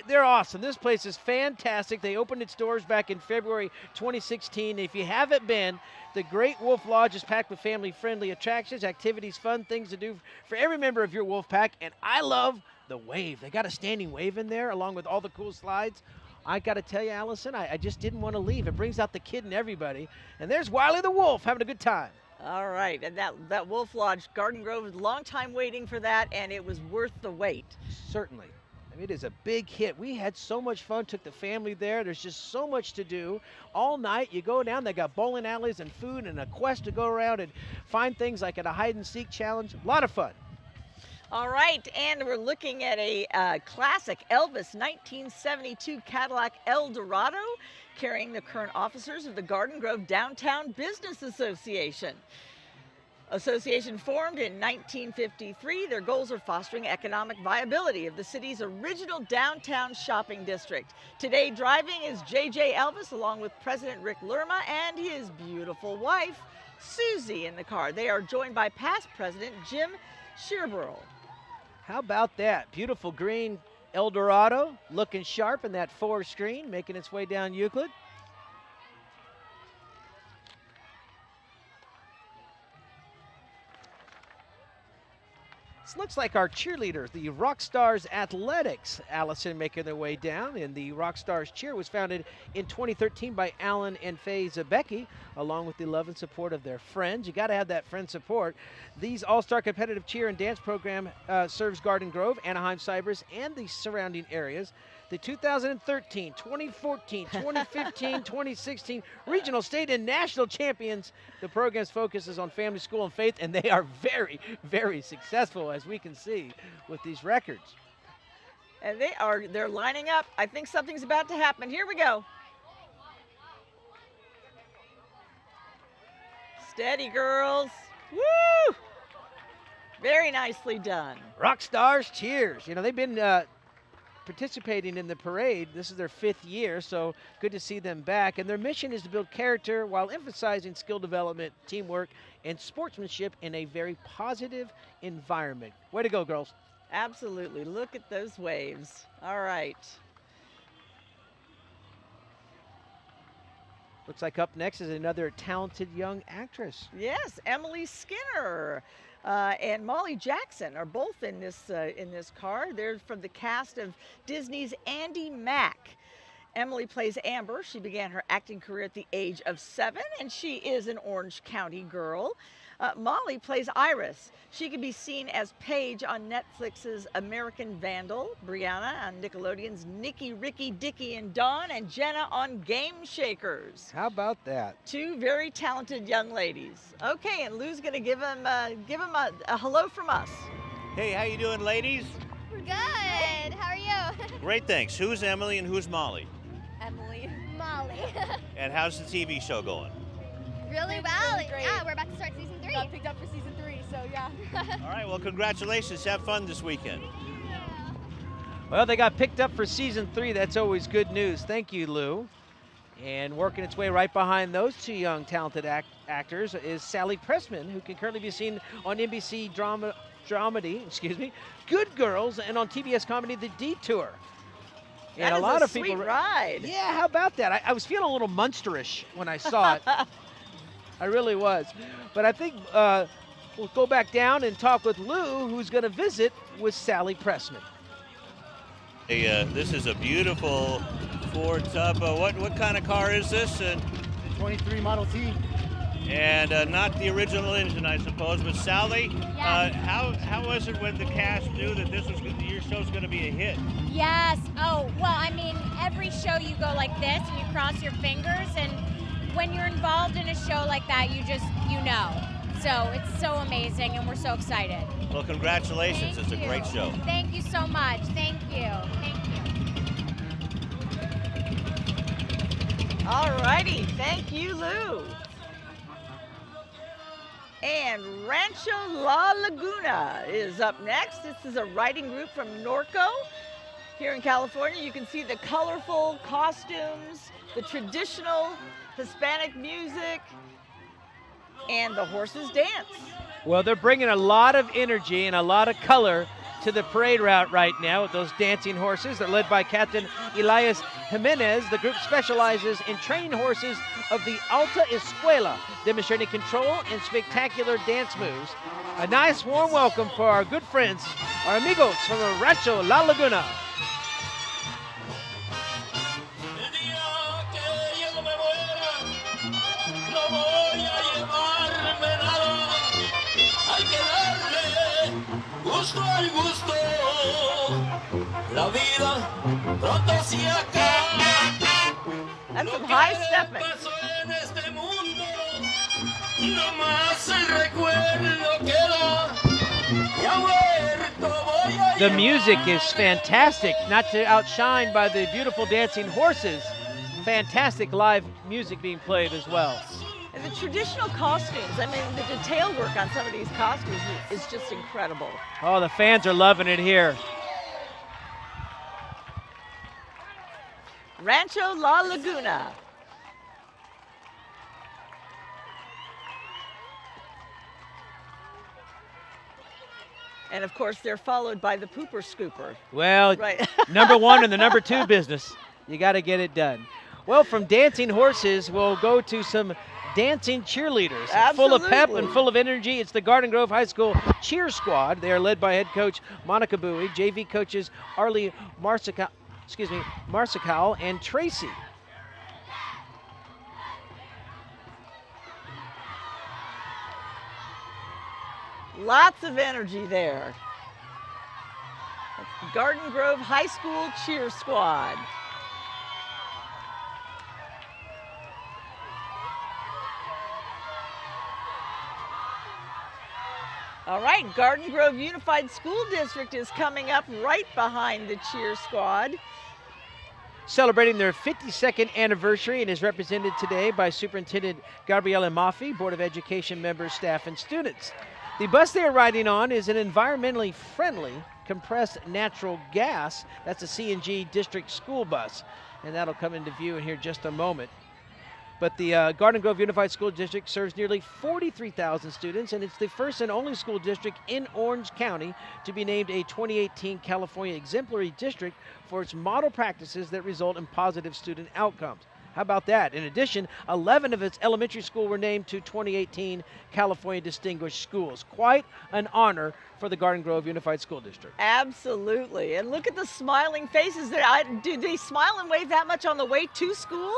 they're awesome. This place is fantastic. They opened its doors back in February 2016. If you haven't been, the Great Wolf Lodge is packed with family-friendly attractions, activities, fun things to do for every member of your wolf pack, and I love the wave. They got a standing wave in there along with all the cool slides. I got to tell you, Allison, I just didn't want to leave. It brings out the kid in everybody, and there's Wiley the Wolf having a good time. All right, and that Wolf Lodge, Garden Grove, was a long time waiting for that, and it was worth the wait. Certainly. I mean, it is a big hit. We had so much fun, took the family there. There's just so much to do. All night, you go down, they got bowling alleys and food and a quest to go around and find things like a hide-and-seek challenge. A lot of fun. All right, and we're looking at a classic Elvis 1972 Cadillac Eldorado, carrying the current officers of the Garden Grove Downtown Business Association. Association formed in 1953. Their goals are fostering economic viability of the city's original downtown shopping district. Today driving is J.J. Elvis, along with President Rick Lerma and his beautiful wife, Susie, in the car. They are joined by past President Jim Shearborough. How about that? Beautiful green Eldorado, looking sharp in that 4 screen, making its way down Euclid. This looks like our cheerleaders, the Rockstars Athletics, Allison, making their way down. And the Rockstars Cheer was founded in 2013 by Alan and Faye Zabecki, along with the love and support of their friends. You got to have that friend support. These all-star competitive cheer and dance program serves Garden Grove, Anaheim, Cypress, and the surrounding areas. The 2013, 2014, 2015, 2016 regional, state, and national champions. The program's focus is on family, school, and faith, and they are very, very successful, as we can see with these records. And they're lining up. I think something's about to happen. Here we go. Steady, girls. Woo! Very nicely done. Rockstars Cheers. You know, they've been participating in the parade. This is their 5th year, so good to see them back. And their mission is to build character while emphasizing skill development, teamwork, and sportsmanship in a very positive environment. Way to go, girls. Absolutely. Look at those waves. All right. Looks like up next is another talented young actress. Yes, Emily Skinner and Molly Jackson are both in this car. They're from the cast of Disney's Andy Mack. Emily plays Amber. She began her acting career at the age of 7, and she is an Orange County girl. Molly plays Iris. She can be seen as Paige on Netflix's American Vandal, Brianna on Nickelodeon's Nicky, Ricky, Dicky, and Dawn, and Jenna on Game Shakers. How about that? 2 very talented young ladies. Okay, and Lou's going to give them a hello from us. Hey, how you doing, ladies? We're good. How are you? Great, thanks. Who's Emily and who's Molly? Emily. Molly. And how's the TV show going? Really well. Really great. Yeah, we're about to start season 3. Got picked up for season 3, so yeah. All right, well, congratulations. Have fun this weekend. Well, they got picked up for season 3. That's always good news. Thank you, Lou. And working its way right behind those 2 young talented actors is Sally Pressman, who can currently be seen on NBC dramedy, Good Girls, and on TBS comedy The Detour. And a lot of people ride. Yeah, how about that? I was feeling a little Munsterish when I saw it. I really was. But I think we'll go back down and talk with Lou, who's going to visit with Sally Pressman. Hey, this is a beautiful Ford Tub. What kind of car is this? And 23 Model T. And not the original engine, I suppose. But Sally, how was it when the cast knew that your show's going to be a hit? Yes. Oh, well, I mean, every show you go like this and you cross your fingers, and when you're involved in a show like that, you know. So it's so amazing, and we're so excited. Well, congratulations. It's a great show. Thank you so much. Thank you. Thank you. All righty. Thank you, Lou. And Rancho La Laguna is up next. This is a writing group from Norco here in California. You can see the colorful costumes, the traditional Hispanic music, and the horses dance. Well, they're bringing a lot of energy and a lot of color to the parade route right now with those dancing horses. They're led by Captain Elias Jimenez. The group specializes in training horses of the Alta Escuela, demonstrating control and spectacular dance moves. A nice warm welcome for our good friends, our amigos from the Rancho La Laguna. Gusto al gusto, la vida pronto se acaba. That's some high stepping. En este mundo, no más el recuerdo queda. Ya muerto voy a The music is fantastic, not to outshine by the beautiful dancing horses. Fantastic live music being played as well. And the traditional costumes, I mean, the detail work on some of these costumes is just incredible. Oh, the fans are loving it here. Rancho La Laguna. And of course, they're followed by the Pooper Scooper. Well, right. number 1 and the number 2 business. You got to get it done. Well, from dancing horses, we'll go to some dancing cheerleaders. Full of pep and full of energy. It's the Garden Grove High School cheer squad. They are led by head coach Monica Bowie, JV coaches Arlie Marsical and Tracy. Lots of energy there. That's Garden Grove High School cheer squad. All right, Garden Grove Unified School District is coming up right behind the cheer squad. Celebrating their 52nd anniversary and is represented today by Superintendent Gabriela Maffei, Board of Education members, staff, and students. The bus they are riding on is an environmentally friendly compressed natural gas. That's a CNG district school bus, and that'll come into view in here just a moment. But the Garden Grove Unified School District serves nearly 43,000 students, and it's the first and only school district in Orange County to be named a 2018 California Exemplary District for its model practices that result in positive student outcomes. How about that? In addition, 11 of its elementary schools were named to 2018 California Distinguished Schools. Quite an honor for the Garden Grove Unified School District. Absolutely. And look at the smiling faces there. Do they smile and wave that much on the way to school?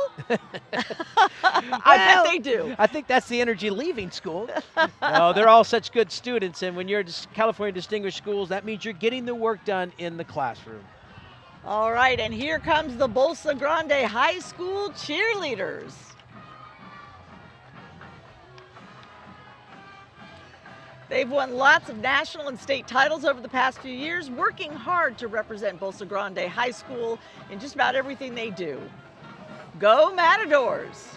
I bet they do. I think that's the energy leaving school. No, they're all such good students, and when you're at California Distinguished Schools, that means you're getting the work done in the classroom. All right, and here comes the Bolsa Grande High School cheerleaders. They've won lots of national and state titles over the past few years, working hard to represent Bolsa Grande High School in just about everything they do. Go Matadors!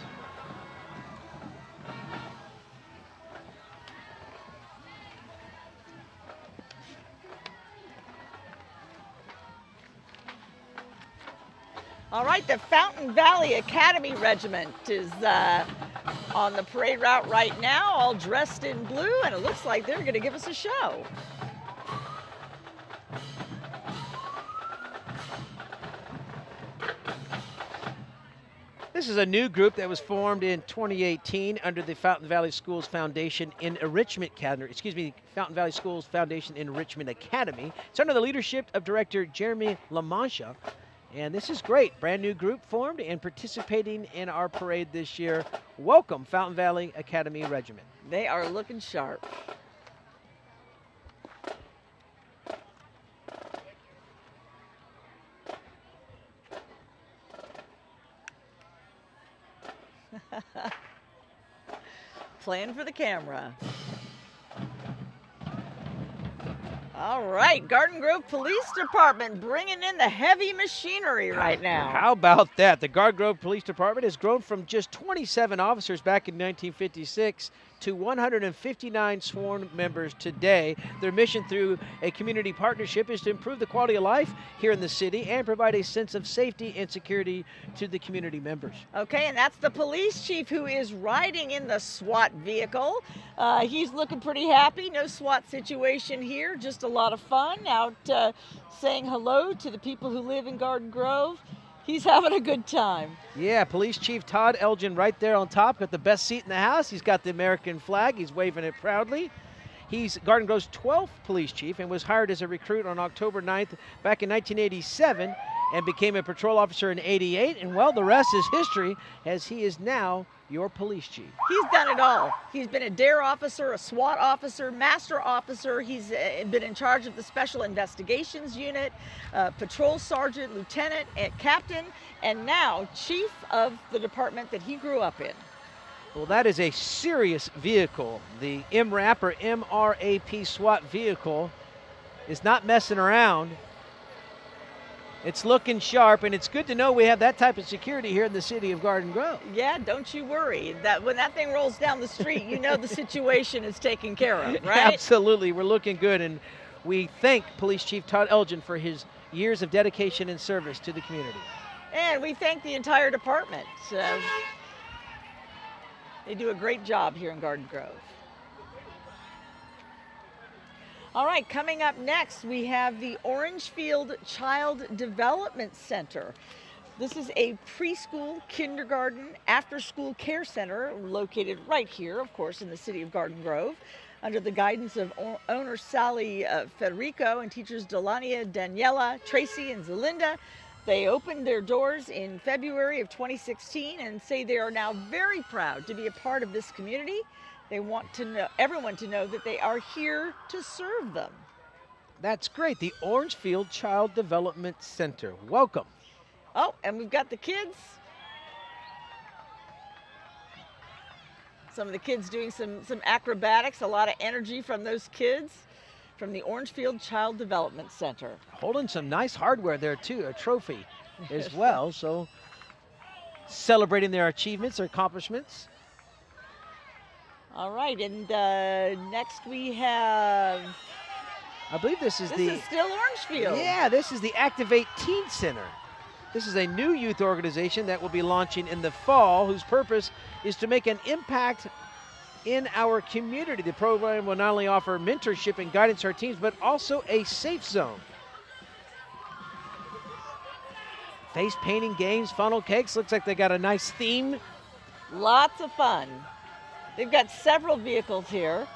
All right, the Fountain Valley Academy Regiment is on the parade route right now, all dressed in blue, and it looks like they're going to give us a show. This is a new group that was formed in 2018 under the Fountain Valley Schools Foundation in Enrichment Academy. Fountain Valley Schools Foundation Enrichment Academy. It's under the leadership of Director Jeremy LaMancha. And this is great. Brand new group formed and participating in our parade this year. Welcome, Fountain Valley Academy Regiment. They are looking sharp. Playing for the camera. All right, Garden Grove Police Department bringing in the heavy machinery right now. How about that? The Garden Grove Police Department has grown from just 27 officers back in 1956 to 159 sworn members today. Their mission through a community partnership is to improve the quality of life here in the city and provide a sense of safety and security to the community members. Okay, and that's the police chief who is riding in the SWAT vehicle. He's looking pretty happy. No SWAT situation here, just a lot of fun out saying hello to the people who live in Garden Grove. He's having a good time. Yeah, Police Chief Todd Elgin right there on top, got the best seat in the house. He's got the American flag. He's waving it proudly. He's Garden Grove's 12th police chief and was hired as a recruit on October 9th back in 1987 and became a patrol officer in 88. And well, the rest is history as he is now your police chief. He's done it all. He's been a DARE officer, a SWAT officer, master officer. He's been in charge of the Special Investigations Unit, patrol sergeant, lieutenant, and captain, and now chief of the department that he grew up in. Well, that is a serious vehicle. The MRAP or MRAP SWAT vehicle is not messing around. It's looking sharp, and it's good to know we have that type of security here in the city of Garden Grove. Yeah, don't you worry. That when that thing rolls down the street, you know the situation is taken care of, right? Absolutely, we're looking good, and we thank Police Chief Todd Elgin for his years of dedication and service to the community. And we thank the entire department. They do a great job here in Garden Grove. All right, coming up next, we have the Orangefield Child Development Center. This is a preschool, kindergarten, after-school care center located right here, of course, in the city of Garden Grove, under the guidance of owner Sally Federico and teachers Delania, Daniela, Tracy, and Zelinda. They opened their doors in February of 2016 and say they are now very proud to be a part of this community. They want everyone to know that they are here to serve them. That's great. The Orangefield Child Development Center. Welcome. Oh, and we've got the kids. Some of the kids doing some acrobatics, a lot of energy from those kids from the Orangefield Child Development Center. Holding some nice hardware there too, a trophy as well. So celebrating their achievements, their accomplishments. All right, and next we have... I believe this is still Orangefield. Yeah, this is the Activate Teen Center. This is a new youth organization that will be launching in the fall, whose purpose is to make an impact in our community. The program will not only offer mentorship and guidance to our teams, but also a safe zone. Face painting games, funnel cakes. Looks like they got a nice theme. Lots of fun. They've got several vehicles here.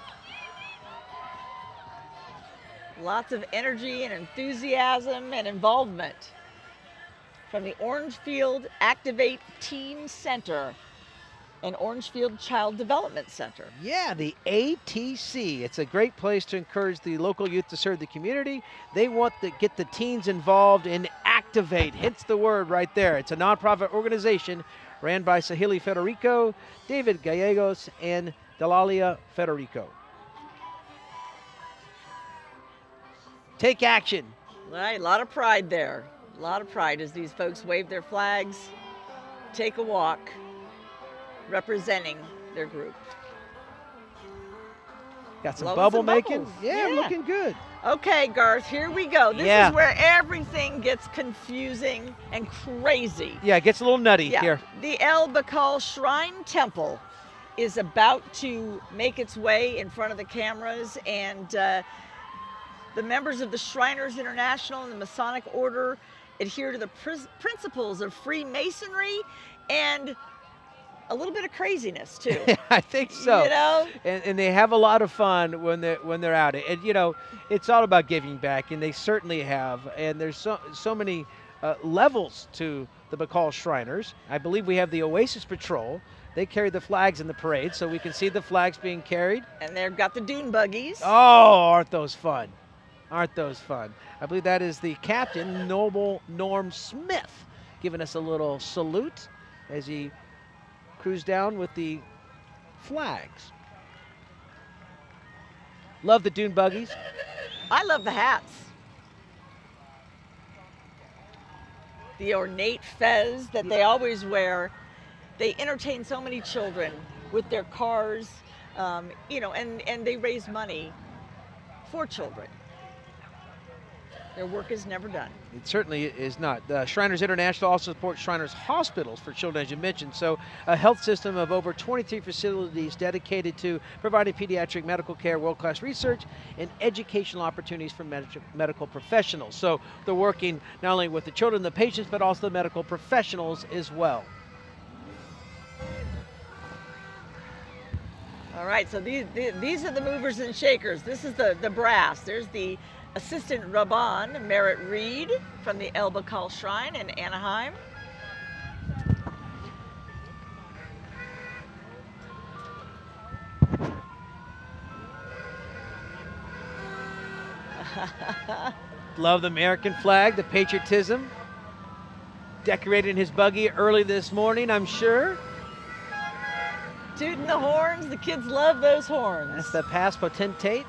Lots of energy and enthusiasm and involvement from the Orangefield Activate Teen Center and Orangefield Child Development Center. Yeah, the ATC. It's a great place to encourage the local youth to serve the community. They want to get the teens involved and activate, hence the word right there. It's a nonprofit organization ran by Sahili Federico, David Gallegos, and Dalalia Federico. Take action. Right, a lot of pride there. A lot of pride as these folks wave their flags, take a walk, representing their group. Got some Blowing bubble some making. bubbles. Yeah, looking good. Okay, Garth, here we go. This Yeah. is where everything gets confusing and crazy. Yeah, it gets a little nutty here. The El Bakal Shrine Temple is about to make its way in front of the cameras, and the members of the Shriners International and the Masonic Order adhere to the principles of Freemasonry and a little bit of craziness too. I think so. You know? And they have a lot of fun when they're out. And you know, it's all about giving back, and they certainly have. And there's so many levels to the Bakal Shriners. I believe we have the Oasis Patrol. They carry the flags in the parade, so we can see the flags being carried. And they've got the dune buggies. Oh, aren't those fun? Aren't those fun? I believe that is the captain, Noble Norm Smith, giving us a little salute as he cruised down with the flags. Love the dune buggies. I love the hats. The ornate fez that they always wear. They entertain so many children with their cars, you know, and they raise money for children. Their work is never done. It certainly is not. Shriners International also supports Shriners Hospitals for children, as you mentioned. So a health system of over 23 facilities dedicated to providing pediatric medical care, world-class research, and educational opportunities for medical professionals. So they're working not only with the children and the patients, but also the medical professionals as well. All right, so these are the movers and shakers. This is the brass. There's the Assistant Rabban, Merritt Reed, from the El Bakal Shrine in Anaheim. Love the American flag, the patriotism. Decorating his buggy early this morning, I'm sure. Tooting the horns, the kids love those horns. That's the past potentate.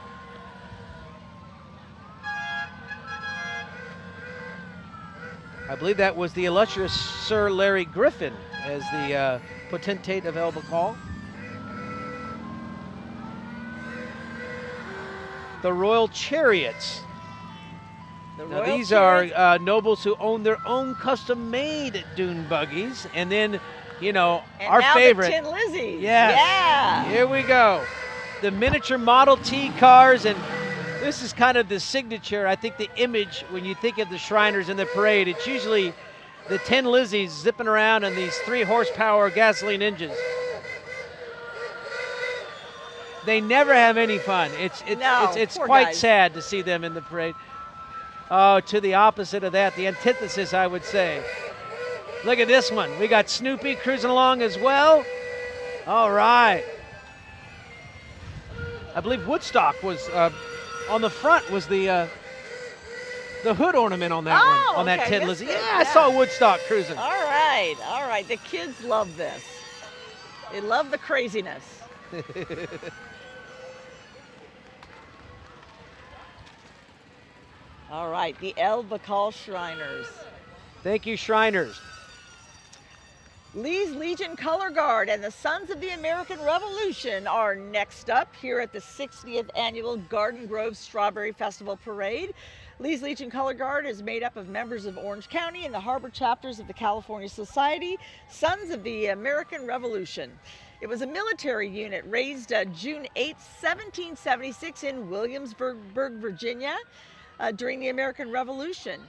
I believe that was the illustrious Sir Larry Griffin as the potentate of El Bakal. The Royal Chariots. Now these are nobles who own their own custom-made dune buggies, and then, you know, and our now favorite. The Tin Lizzies. Yes. Yeah. Here we go. The miniature Model T cars, and this is kind of the signature, I think, the image when you think of the Shriners in the parade. It's usually the Tin Lizzies zipping around in these 3-horsepower gasoline engines. They never have any fun. It's quite sad to see them in the parade. Oh, to the opposite of that, the antithesis, I would say. Look at this one. We got Snoopy cruising along as well. All right. I believe Woodstock was on the front was the hood ornament on that one, on that Tin Lizzie. Yeah, I saw Woodstock cruising. All right, all right. The kids love this. They love the craziness. All right, the El Bakal Shriners. Thank you, Shriners. Lee's Legion Color Guard and the Sons of the American Revolution are next up here at the 60th Annual Garden Grove Strawberry Festival Parade. Lee's Legion Color Guard is made up of members of Orange County and the harbor chapters of the California Society, Sons of the American Revolution. It was a military unit raised June 8, 1776 in Williamsburg, Virginia, during the American Revolution.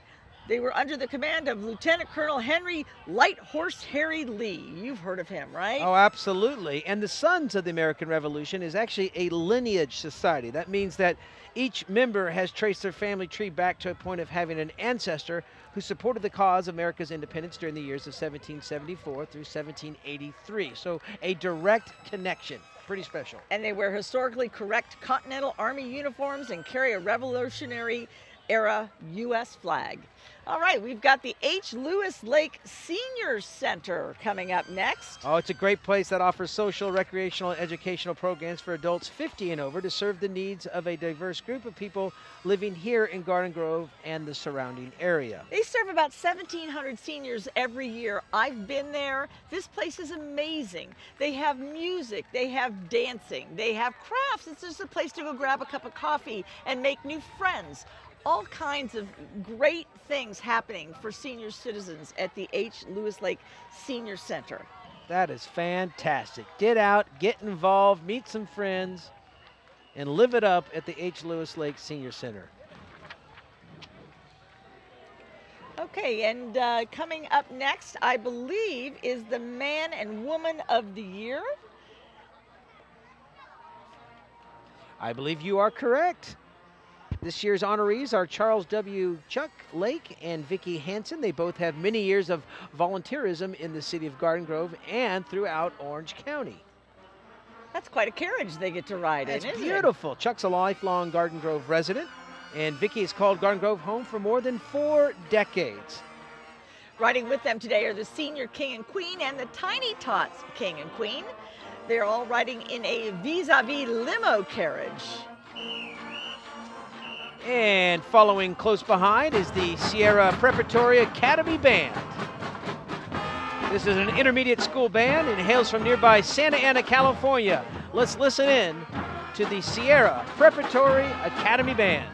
They were under the command of Lieutenant Colonel Henry Light Horse Harry Lee. You've heard of him, right? Oh, absolutely. And the Sons of the American Revolution is actually a lineage society. That means that each member has traced their family tree back to a point of having an ancestor who supported the cause of America's independence during the years of 1774 through 1783. So a direct connection. Pretty special. And they wear historically correct Continental Army uniforms and carry a Revolutionary era U.S. flag. All right, we've got the H. Lewis Lake Senior Center coming up next. Oh, it's a great place that offers social, recreational, and educational programs for adults 50 and over to serve the needs of a diverse group of people living here in Garden Grove and the surrounding area. They serve about 1,700 seniors every year. I've been there. This place is amazing. They have music, they have dancing, they have crafts. It's just a place to go grab a cup of coffee and make new friends. All kinds of great things happening for senior citizens at the H. Lewis Lake Senior Center. That is fantastic. Get out, get involved, meet some friends, and live it up at the H. Lewis Lake Senior Center. Okay, and coming up next, I believe, is the Man and Woman of the Year. I believe you are correct. This year's honorees are Charles W. Chuck Lake and Vicki Hansen. They both have many years of volunteerism in the city of Garden Grove and throughout Orange County. That's quite a carriage they get to ride in, isn't it? It's beautiful. Chuck's a lifelong Garden Grove resident, and Vicki has called Garden Grove home for more than 4 decades. Riding with them today are the Senior King and Queen and the Tiny Tots King and Queen. They're all riding in a vis-a-vis limo carriage. And following close behind is the Sierra Preparatory Academy Band. This is an intermediate school band and hails from nearby Santa Ana, California. Let's listen in to the Sierra Preparatory Academy Band.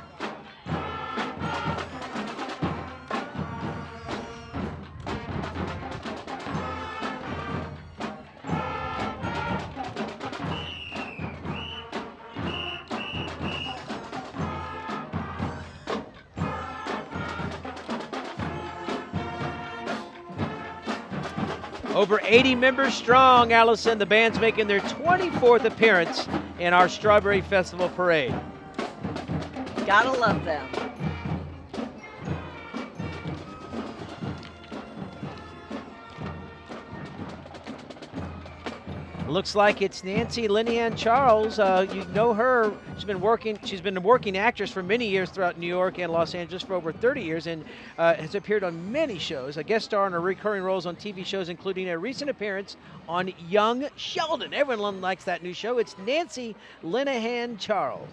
Over 80 members strong, Allison. The band's making their 24th appearance in our Strawberry Festival Parade. Gotta love them. Looks like it's Nancy Linehan Charles. You know her. She's been a working actress for many years throughout New York and Los Angeles for over 30 years and has appeared on many shows, a guest star in her recurring roles on TV shows, including a recent appearance on Young Sheldon. Everyone likes that new show. It's Nancy Linehan Charles.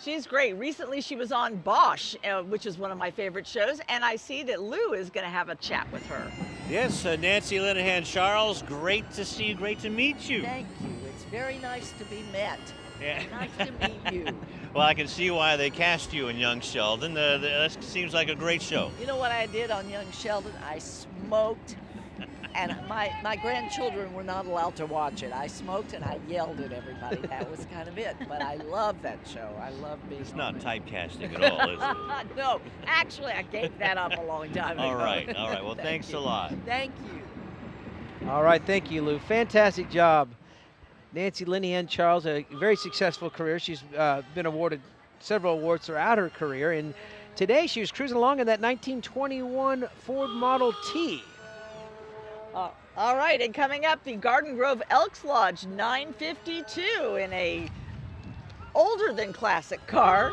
She's great. Recently she was on Bosch, which is one of my favorite shows, and I see that Lou is going to have a chat with her. Yes, Nancy Linehan Charles, great to see you, great to meet you. Thank you. It's very nice to be met. Yeah. Nice to meet you. Well, I can see why they cast you in Young Sheldon. That seems like a great show. You know what I did on Young Sheldon? I smoked, and my grandchildren were not allowed to watch it. I smoked and I yelled at everybody. That was kind of it. But I love that show. I love being It's not on it. typecasting at all, is it? No, actually, I gave that up a long time ago. All right. Well, thanks you. a lot. Thank you. All right, thank you, Lou. Fantastic job. Nancy Linehan Charles, a very successful career. She's been awarded several awards throughout her career, and today she was cruising along in that 1921 Ford Model T. All right, and coming up, the Garden Grove Elks Lodge 952 in a older than classic car.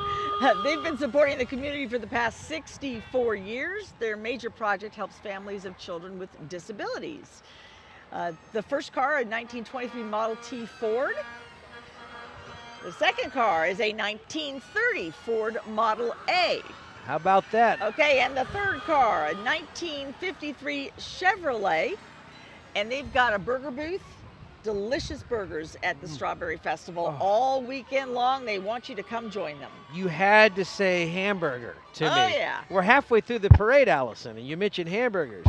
They've been supporting the community for the past 64 years. Their major project helps families of children with disabilities. The first car, a 1923 Model T Ford. The second car is a 1930 Ford Model A. How about that? Okay, and the third car, a 1953 Chevrolet. And they've got a burger booth, delicious burgers at the Strawberry Festival all weekend long. They want you to come join them. You had to say hamburger to me. Oh, yeah. We're halfway through the parade, Allison, and you mentioned hamburgers.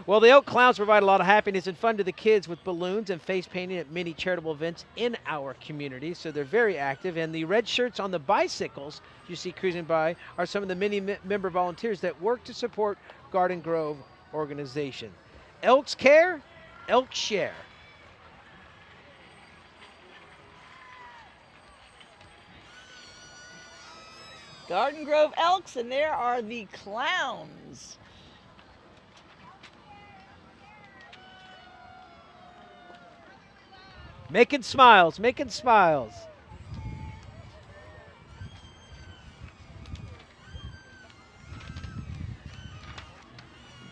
Well, the Elk Clowns provide a lot of happiness and fun to the kids with balloons and face painting at many charitable events in our community, so they're very active. And the red shirts on the bicycles you see cruising by are some of the many member volunteers that work to support Garden Grove organization. Elks care, Elks share. Garden Grove Elks, and there are the clowns. Making smiles, making smiles.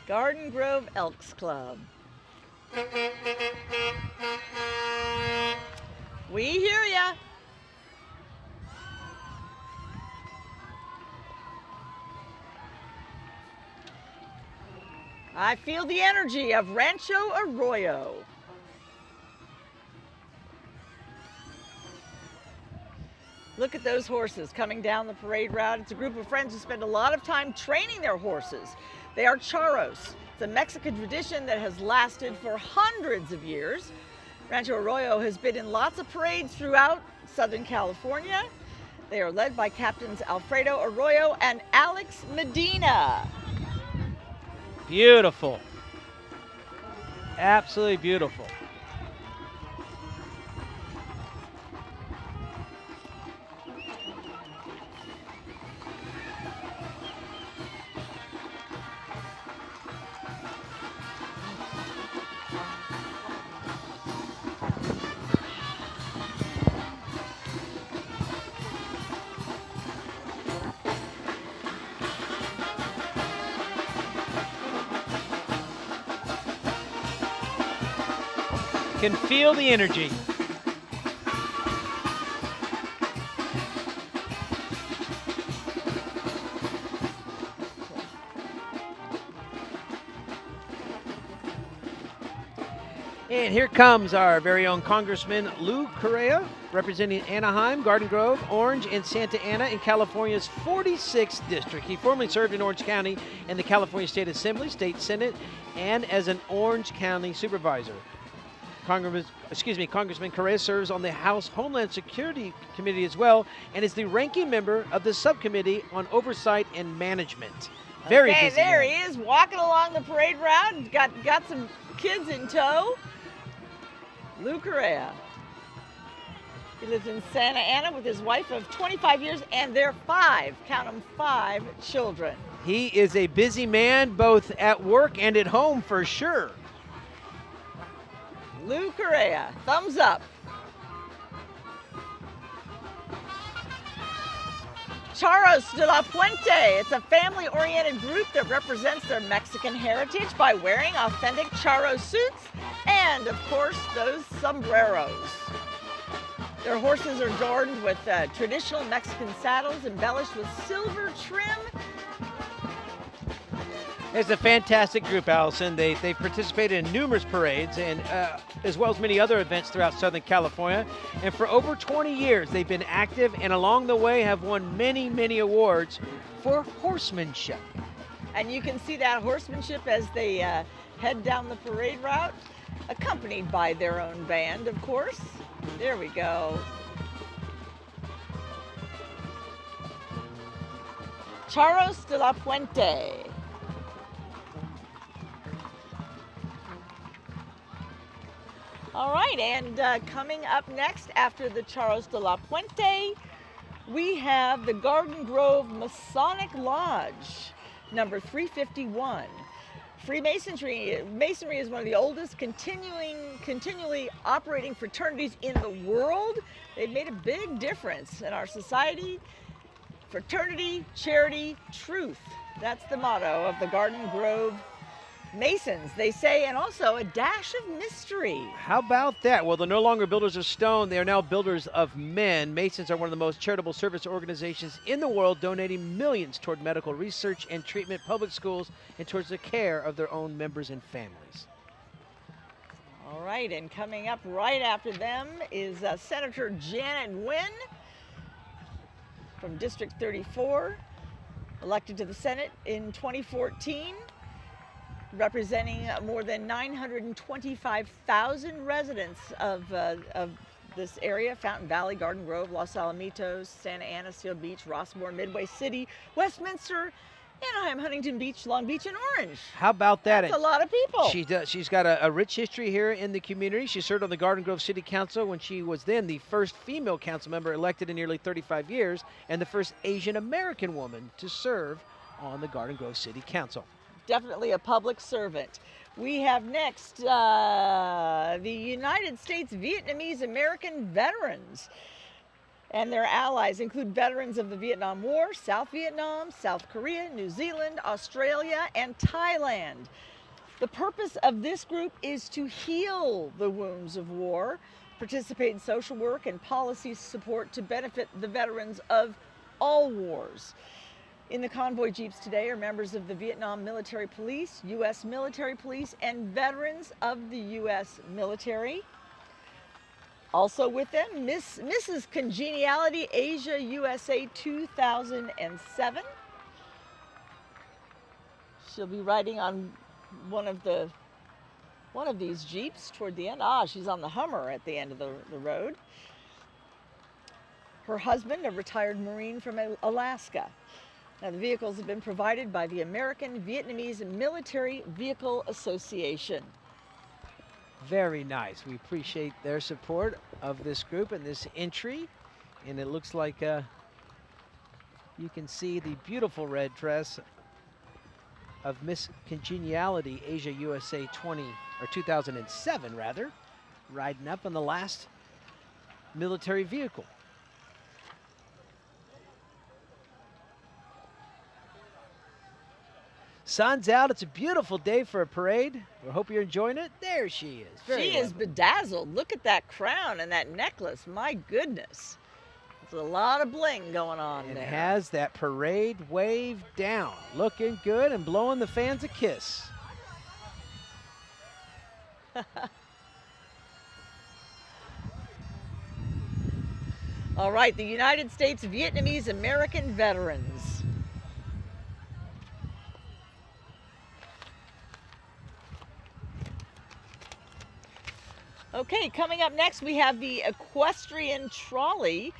Garden Grove Elks Club. We hear ya. I feel the energy of Rancho Arroyo. Look at those horses coming down the parade route. It's a group of friends who spend a lot of time training their horses. They are charros. It's a Mexican tradition that has lasted for hundreds of years. Rancho Arroyo has been in lots of parades throughout Southern California. They are led by Captains Alfredo Arroyo and Alex Medina. Beautiful. Absolutely beautiful. Can feel the energy. And here comes our very own Congressman Lou Correa, representing Anaheim, Garden Grove, Orange, and Santa Ana in California's 46th district. He formerly served in Orange County in the California State Assembly, State Senate, and as an Orange County supervisor. Congressman Correa serves on the House Homeland Security Committee as well, and is the ranking member of the Subcommittee on Oversight and Management. Very busy there man. he is, walking along the parade route. Got some kids in tow. Lou Correa. He lives in Santa Ana with his wife of 25 years and their 5, count them, 5 children. He is a busy man, both at work and at home for sure. Lou Correa, thumbs up. Charros de la Puente. It's a family-oriented group that represents their Mexican heritage by wearing authentic charro suits and, of course, those sombreros. Their horses are adorned with traditional Mexican saddles embellished with silver trim. It's a fantastic group, Allison. They've participated in numerous parades and as well as many other events throughout Southern California. And for over 20 years, they've been active and along the way have won many, many awards for horsemanship. And you can see that horsemanship as they head down the parade route, accompanied by their own band, of course. There we go. Charros de la Puente. All right, and coming up next after the Charros de la Puente, we have the Garden Grove Masonic Lodge, number 351. Masonry is one of the oldest continually operating fraternities in the world. They've made a big difference in our society. Fraternity, charity, truth. That's the motto of the Garden Grove Masons, they say, and also a dash of mystery. How about that? Well, they're no longer builders of stone. They are now builders of men. Masons are one of the most charitable service organizations in the world, donating millions toward medical research and treatment, public schools, and towards the care of their own members and families. All right, and coming up right after them is Senator Janet Nguyen from District 34, elected to the Senate in 2014. representing more than 925,000 residents of this area: Fountain Valley, Garden Grove, Los Alamitos, Santa Ana, Seal Beach, Rossmore, Midway City, Westminster, Anaheim, Huntington Beach, Long Beach, and Orange. How about that? That's a lot of people. She does. She's got a rich history here in the community. She served on the Garden Grove City Council when she was then the first female council member elected in nearly 35 years and the first Asian American woman to serve on the Garden Grove City Council. Definitely a public servant. We have next the United States Vietnamese American veterans. And their allies include veterans of the Vietnam War, South Vietnam, South Korea, New Zealand, Australia, and Thailand. The purpose of this group is to heal the wounds of war, participate in social work and policy support to benefit the veterans of all wars. In the convoy jeeps today are members of the Vietnam Military Police, U.S. Military Police, and veterans of the U.S. military. Also with them, Mrs. Congeniality Asia USA 2007. She'll be riding on one of these Jeeps toward the end. She's on the Hummer at the end of the road. Her husband, a retired Marine from Alaska. Now, the vehicles have been provided by the American Vietnamese Military Vehicle Association. Very nice. We appreciate their support of this group and this entry. And it looks like you can see the beautiful red dress of Miss Congeniality Asia USA 2007 rather, riding up on the last military vehicle. Sun's out. It's a beautiful day for a parade. We hope you're enjoying it. There she is. She is bedazzled. Look at that crown and that necklace. My goodness. There's a lot of bling going on there. It has that parade wave down. Looking good and blowing the fans a kiss. All right, the United States Vietnamese American veterans. Okay, coming up next, we have the equestrian trolley,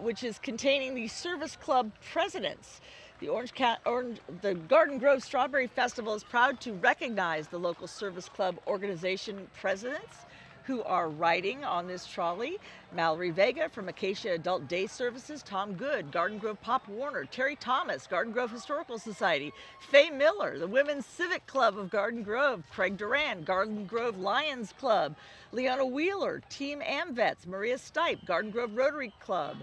which is containing the service club presidents. The Garden Grove Strawberry Festival is proud to recognize the local service club organization presidents who are riding on this trolley. Mallory Vega from Acacia Adult Day Services, Tom Good, Garden Grove Pop Warner, Terry Thomas, Garden Grove Historical Society, Faye Miller, the Women's Civic Club of Garden Grove, Craig Duran, Garden Grove Lions Club, Leona Wheeler, Team AmVets, Maria Stipe, Garden Grove Rotary Club,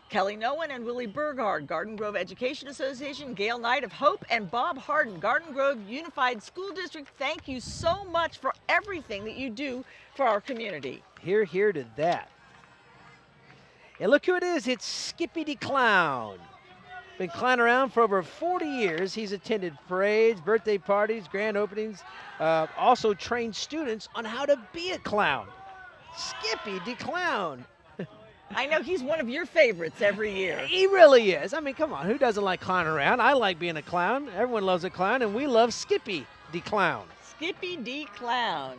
Kelly Nowen and Willie Burgard, Garden Grove Education Association, Gail Knight of Hope, and Bob Harden, Garden Grove Unified School District. Thank you so much for everything that you do for our community. Hear to that. And look who it is. It's Skippy the Clown. Been clowning around for over 40 years. He's attended parades, birthday parties, grand openings, also trained students on how to be a clown. Skippy the Clown. I know he's one of your favorites every year. He really is. I mean, come on, who doesn't like clowning around? I like being a clown. Everyone loves a clown, and we love Skippy the Clown. Skippy the Clown.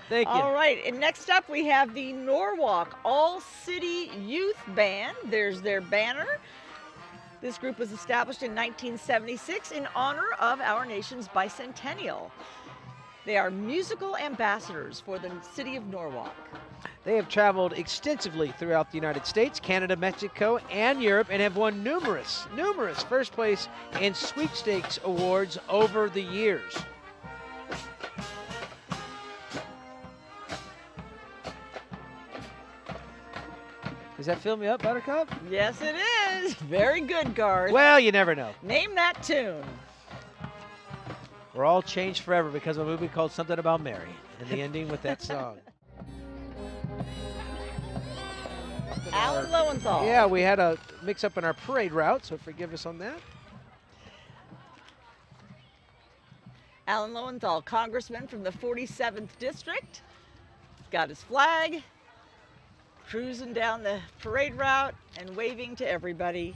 Thank you. All right, and next up we have the Norwalk All-City Youth Band. There's their banner. This group was established in 1976 in honor of our nation's bicentennial. They are musical ambassadors for the city of Norwalk. They have traveled extensively throughout the United States, Canada, Mexico, and Europe, and have won numerous first place and sweepstakes awards over the years. Does that fill me up, Buttercup? Yes, it is. Very good, Garth. Well, you never know. Name that tune. We're all changed forever because of a movie called Something About Mary, and the ending with that song. Alan Lowenthal. Yeah, we had a mix-up in our parade route, so forgive us on that. Alan Lowenthal, congressman from the 47th District. Got his flag, cruising down the parade route and waving to everybody.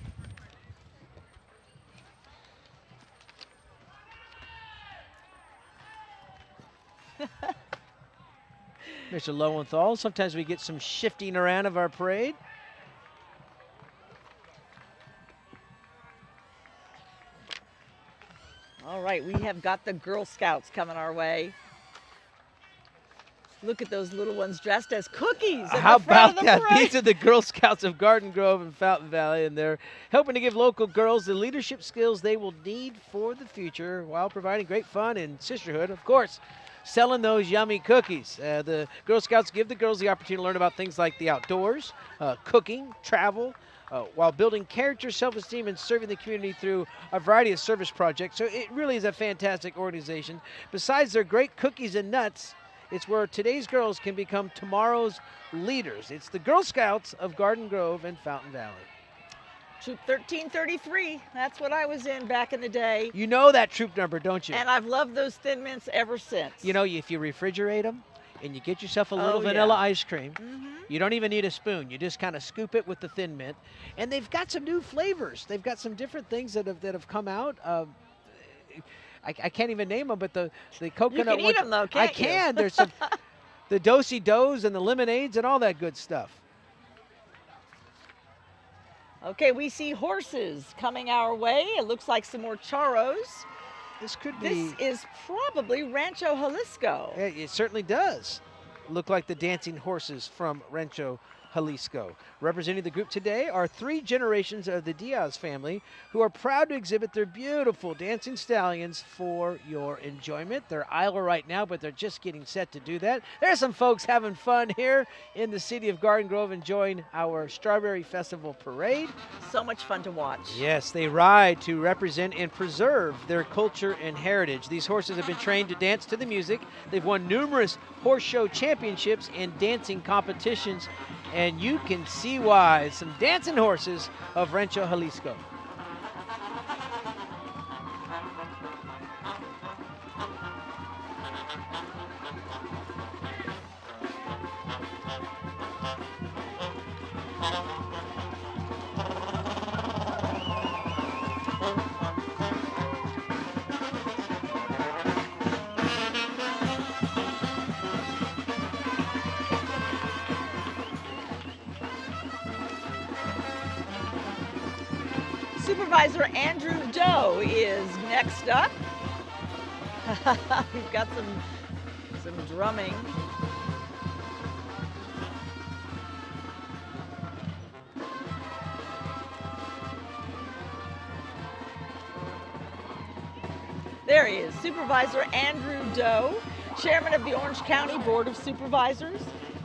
Mr. Lowenthal, sometimes we get some shifting around of our parade. All right, we have got the Girl Scouts coming our way. Look at those little ones dressed as cookies. How about that? These are the Girl Scouts of Garden Grove and Fountain Valley, and they're helping to give local girls the leadership skills they will need for the future while providing great fun and sisterhood, of course, selling those yummy cookies. The Girl Scouts give the girls the opportunity to learn about things like the outdoors, cooking, travel, while building character, self-esteem, and serving the community through a variety of service projects. So it really is a fantastic organization. Besides their great cookies and nuts, it's where today's girls can become tomorrow's leaders. It's the Girl Scouts of Garden Grove and Fountain Valley. Troop 1333, that's what I was in back in the day. You know that troop number, don't you? And I've loved those Thin Mints ever since. You know, if you refrigerate them and you get yourself a little vanilla ice cream, you don't even need a spoon. You just kind of scoop it with the Thin Mint. And they've got some new flavors. They've got some different things that have come out. I can't even name them, but the coconut. You can eat them though, can't you? I can. There's some the do-si-dos and the lemonades and all that good stuff. Okay, we see horses coming our way. It looks like some more charros. This could be. This is probably Rancho Jalisco. It certainly does look like the dancing horses from Rancho Jalisco. Representing the group today are 3 generations of the Diaz family who are proud to exhibit their beautiful dancing stallions for your enjoyment. They're idle right now, but they're just getting set to do that. There's some folks having fun here in the city of Garden Grove enjoying our Strawberry Festival Parade. So much fun to watch. Yes, they ride to represent and preserve their culture and heritage. These horses have been trained to dance to the music. They've won numerous horse show championships and dancing competitions, and you can see why. Some dancing horses of Rancho Jalisco. Supervisor Andrew Doe is next up. We've got some drumming. There he is, Supervisor Andrew Doe, Chairman of the Orange County Board of Supervisors,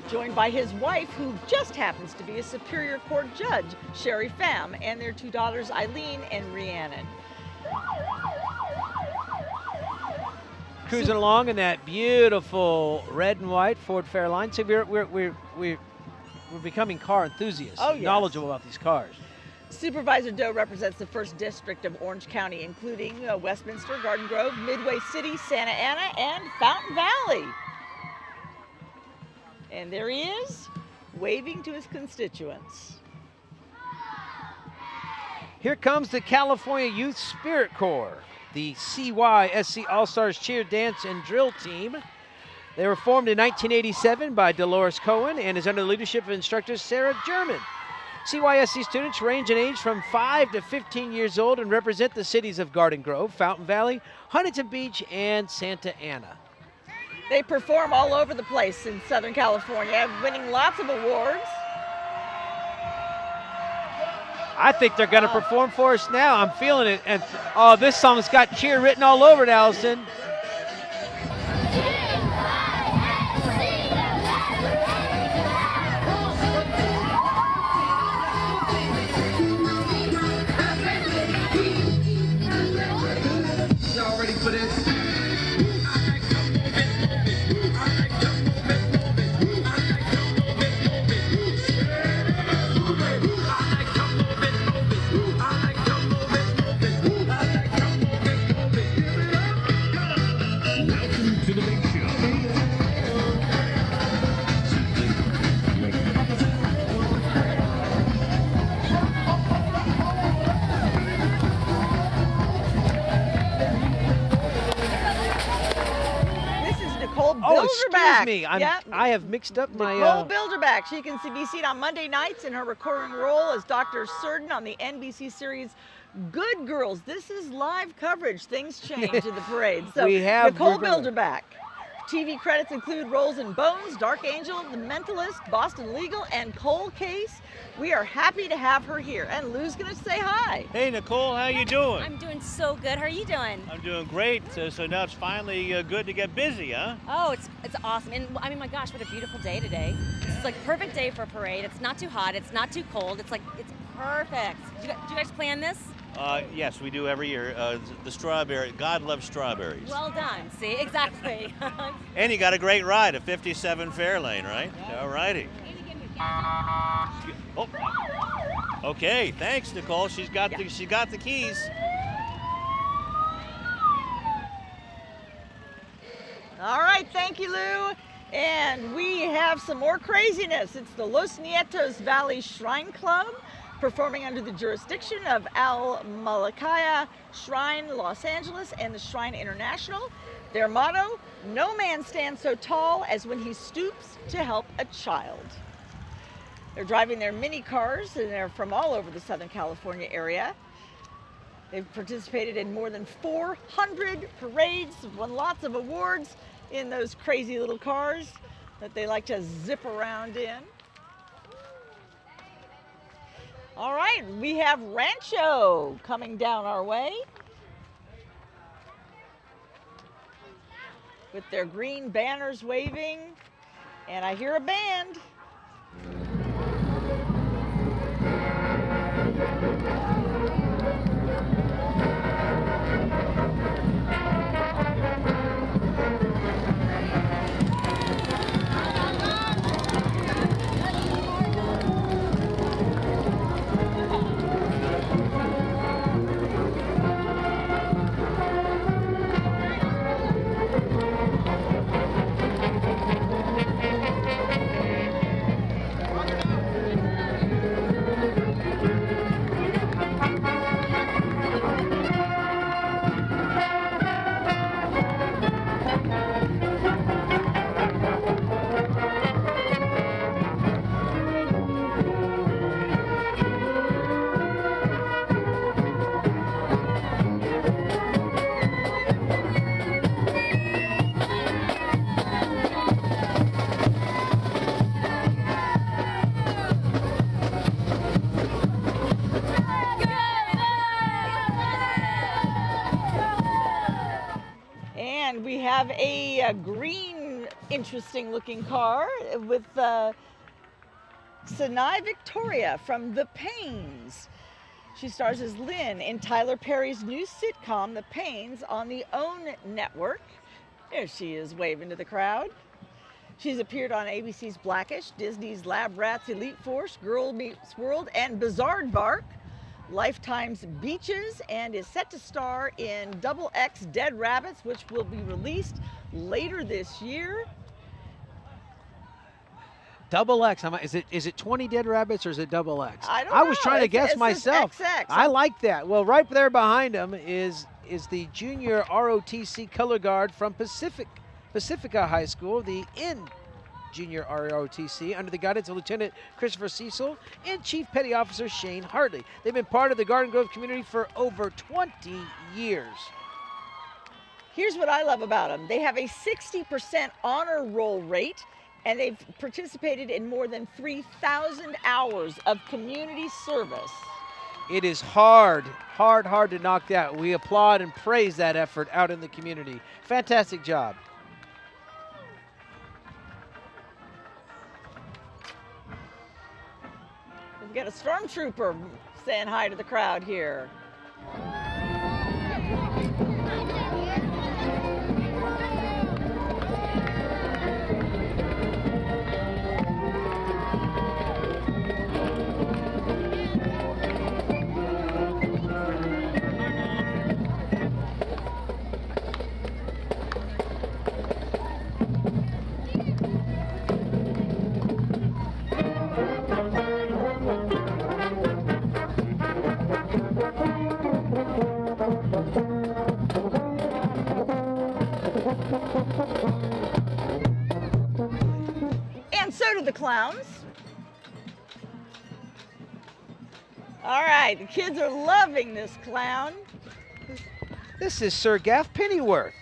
joined by his wife, who just happens to be a Superior Court judge, Sherry Pham, and their 2 daughters, Eileen and Rhiannon. Cruising along in that beautiful red and white Ford Fairlane. So we're becoming car enthusiasts, knowledgeable about these cars. Supervisor Doe represents the 1st District of Orange County, including Westminster, Garden Grove, Midway City, Santa Ana, and Fountain Valley. And there he is, waving to his constituents. Here comes the California Youth Spirit Corps, the CYSC All-Stars Cheer, Dance, and Drill Team. They were formed in 1987 by Dolores Cohen and is under the leadership of instructor Sarah German. CYSC students range in age from 5 to 15 years old and represent the cities of Garden Grove, Fountain Valley, Huntington Beach, and Santa Ana. They perform all over the place in Southern California, winning lots of awards. I think they're going to perform for us now. I'm feeling it. And oh, this song's got cheer written all over it, Allison. Y'all ready for this? Bilderback. Excuse me. I have mixed up my. Nicole Bilderback. She can be seen on Monday nights in her recurring role as Dr. Certain on the NBC series Good Girls. This is live coverage. Things change in the parade. So We have Nicole Roberta. Bilderback. TV credits include roles in Bones, Dark Angel, The Mentalist, Boston Legal, and Cold Case. We are happy to have her here. And Lou's going to say hi. Hey, Nicole, how you doing? I'm doing so good. How are you doing? I'm doing great. So now it's finally good to get busy, huh? Oh, it's awesome. And I mean, my gosh, what a beautiful day today. This is like perfect day for a parade. It's not too hot. It's not too cold. It's perfect. Do you guys plan this? Yes, we do every year. The strawberry, God loves strawberries. Well done. See, exactly. And you got a great ride, a 57 Fairlane, right? All righty. Oh. Okay, thanks, Nicole. She got the keys. All right, thank you, Lou. And we have some more craziness. It's the Los Nietos Valley Shrine Club, performing under the jurisdiction of Al Malakaya Shrine Los Angeles and the Shrine International. Their motto, no man stands so tall as when he stoops to help a child. They're driving their mini cars, and they're from all over the Southern California area. They've participated in more than 400 parades, won lots of awards in those crazy little cars that they like to zip around in. All right, we have Rancho coming down our way with their green banners waving, and I hear a band. And we have a green, interesting looking car with Sinai Victoria from The Pains. She stars as Lynn in Tyler Perry's new sitcom, The Pains, on the OWN network. There she is waving to the crowd. She's appeared on ABC's Blackish, Disney's Lab Rats Elite Force, Girl Meets World, and Bizaardvark, Lifetime's Beaches, and is set to star in XXX Dead Rabbits, which will be released later this year. XX. Is it 20 Dead Rabbits or is it XX? I don't I was know. trying to guess It says myself. XX. I like that. Well, right there behind him is the junior ROTC color guard from Pacifica High School, the junior ROTC, under the guidance of Lieutenant Christopher Cecil and Chief Petty Officer Shane Hartley. They've been part of the Garden Grove community for over 20 years. Here's what I love about them. They have a 60% honor roll rate, and they've participated in more than 3,000 hours of community service. It is hard to knock that. We applaud and praise that effort out in the community. Fantastic job. We've got a stormtrooper saying hi to the crowd here. to the clowns. All right, the kids are loving this clown. This is Sir Gaff Pennyworth,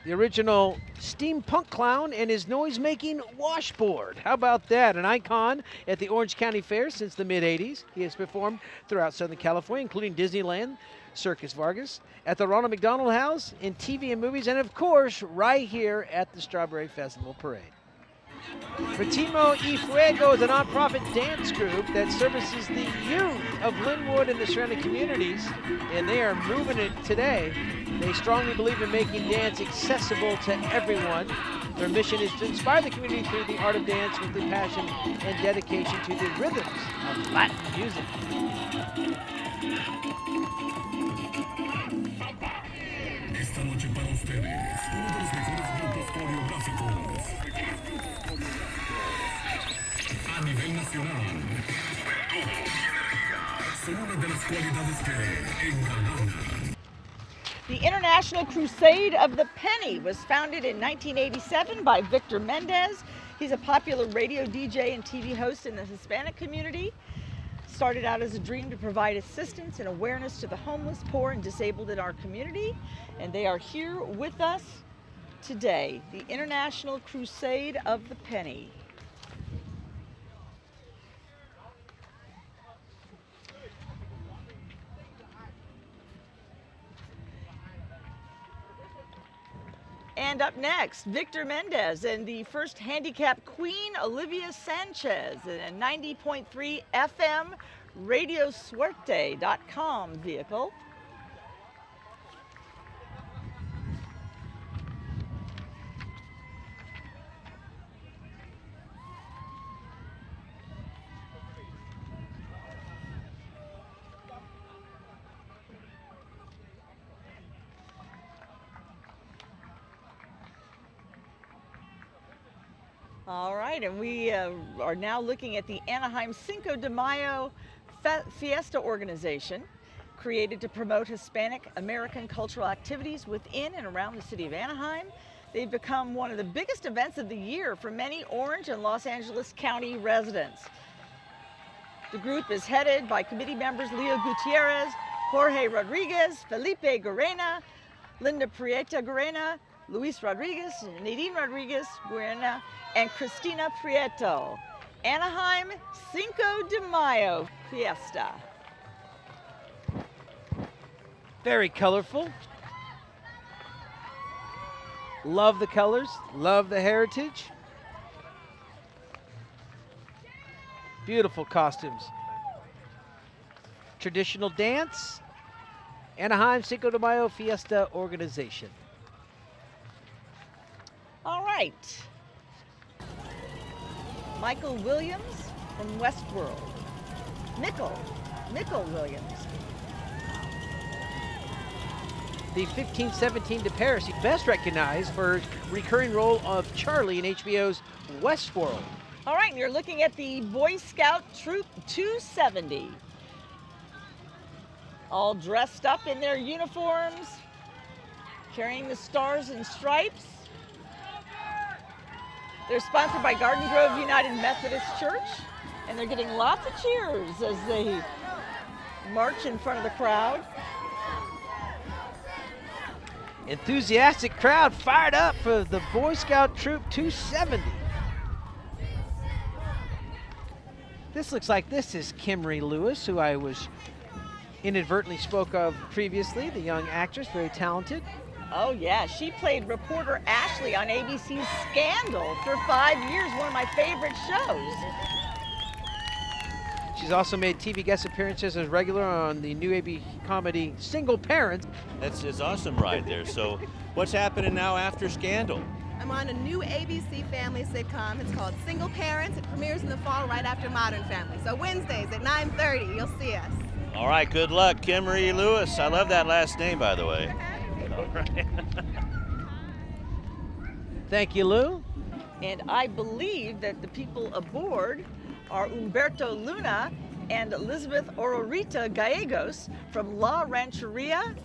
the original steampunk clown and his noise-making washboard. How about that? An icon at the Orange County Fair since the mid-'80s. He has performed throughout Southern California, including Disneyland, Circus Vargas, at the Ronald McDonald House, in TV and movies, and of course, right here at the Strawberry Festival Parade. Ritmo y Fuego is a nonprofit dance group that services the youth of Linwood and the surrounding communities, and they are moving it today. They strongly believe in making dance accessible to everyone. Their mission is to inspire the community through the art of dance with the passion and dedication to the rhythms of Latin music. Esta noche para ustedes, uno de los mejores grupos coreográficos a nivel nacional. Son una de las cualidades que engalanan. The International Crusade of the Penny was founded in 1987 by Victor Mendez. He's a popular radio DJ and TV host in the Hispanic community. Started out as a dream to provide assistance and awareness to the homeless, poor, and disabled in our community. And they are here with us today, the International Crusade of the Penny. And up next, Victor Mendez and the first handicap queen, Olivia Sanchez, in a 90.3 FM RadioSuerte.com vehicle. All right, and we are now looking at the Anaheim Cinco de Mayo Fiesta organization, created to promote Hispanic American cultural activities within and around the city of Anaheim. They've become one of the biggest events of the year for many Orange and Los Angeles County residents. The group is headed by committee members Leo Gutierrez, Jorge Rodriguez, Felipe Guerrena, Linda Prieta Guerrena, Luis Rodriguez, Nadine Rodriguez Guerrena, and Cristina Prieto. Anaheim Cinco de Mayo Fiesta. Very colorful. Love the colors, love the heritage. Beautiful costumes. Traditional dance. Anaheim Cinco de Mayo Fiesta organization. All right. Michael Williams from Westworld. Michael Williams. The 1517 to Paris, he's best recognized for his recurring role of Charlie in HBO's Westworld. All right, and you're looking at the Boy Scout Troop 270. All dressed up in their uniforms, carrying the stars and stripes. They're sponsored by Garden Grove United Methodist Church, and they're getting lots of cheers as they march in front of the crowd. Enthusiastic crowd fired up for the Boy Scout Troop 270. This looks like this is Kimry Lewis, who I was inadvertently spoke of previously, the young actress, very talented. Oh yeah, she played reporter Ashley on ABC's Scandal for 5 years, one of my favorite shows. She's also made TV guest appearances as regular on the new AB comedy Single Parents. It's awesome right there. So what's happening now after Scandal? I'm on a new ABC family sitcom. It's called Single Parents. It premieres in the fall right after Modern Family. So Wednesdays at 9:30, you'll see us. All right, good luck, Kimry Lewis. I love that last name, by the way. All right. Thank you, Lou. And I believe that the people aboard are Humberto Luna and Elizabeth Ororita Gallegos from La Rancheria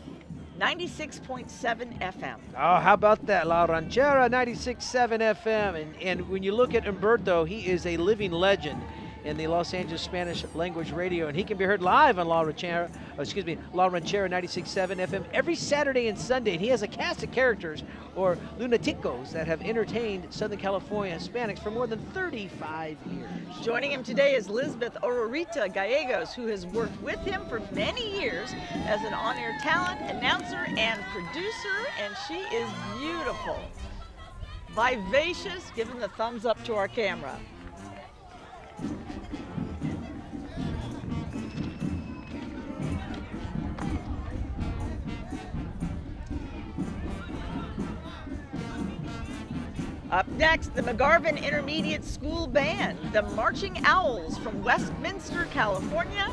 96.7 FM. Oh, how about that? La Ranchera 96.7 FM. And when you look at Humberto, he is a living legend in the Los Angeles Spanish language radio, and he can be heard live on La Ranchera 96.7 FM every Saturday and Sunday. And he has a cast of characters, or lunaticos, that have entertained Southern California Hispanics for more than 35 years. Joining him today is Lisbeth Ororita Gallegos, who has worked with him for many years as an on-air talent, announcer, and producer, and she is beautiful, vivacious, giving the thumbs up to our camera. Up next, the McGarvin Intermediate School Band, the Marching Owls from Westminster, California.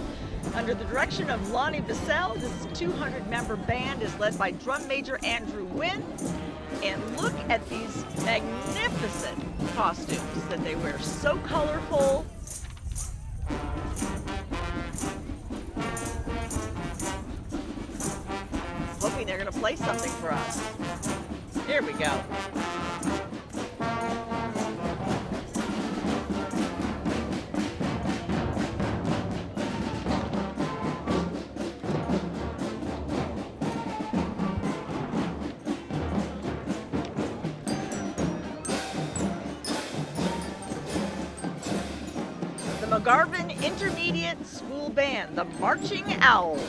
Under the direction of Lonnie Bissell, this 200-member band is led by drum major Andrew Wynn. And look at these magnificent costumes that they wear, so colorful. Hoping they're going to play something for us. Here we go. McGarvin Intermediate School Band, the Marching Owls.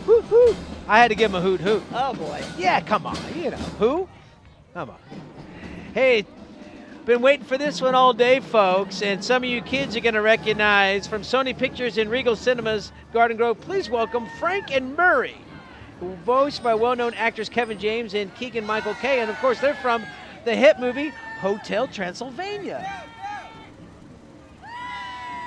Hoot hoot. I had to give him a hoot hoot. Oh boy. Yeah, come on, you know, who? Come on. Hey, been waiting for this one all day, folks, and some of you kids are going to recognize from Sony Pictures and Regal Cinemas, Garden Grove. Please welcome Frank and Murray, voiced by well-known actors Kevin James and Keegan-Michael Kay, and of course they're from the hit movie Hotel Transylvania.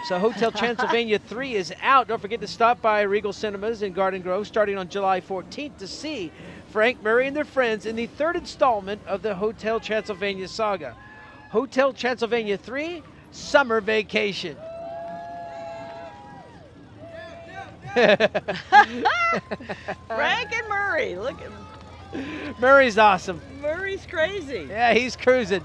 So Hotel Transylvania 3 is out. Don't forget to stop by Regal Cinemas in Garden Grove starting on July 14th to see Frank, Murray, and their friends in the third installment of the Hotel Transylvania saga. Hotel Transylvania 3, Summer Vacation. Frank and Murray, look at him. Murray's awesome. Murray's crazy. Yeah, he's cruising.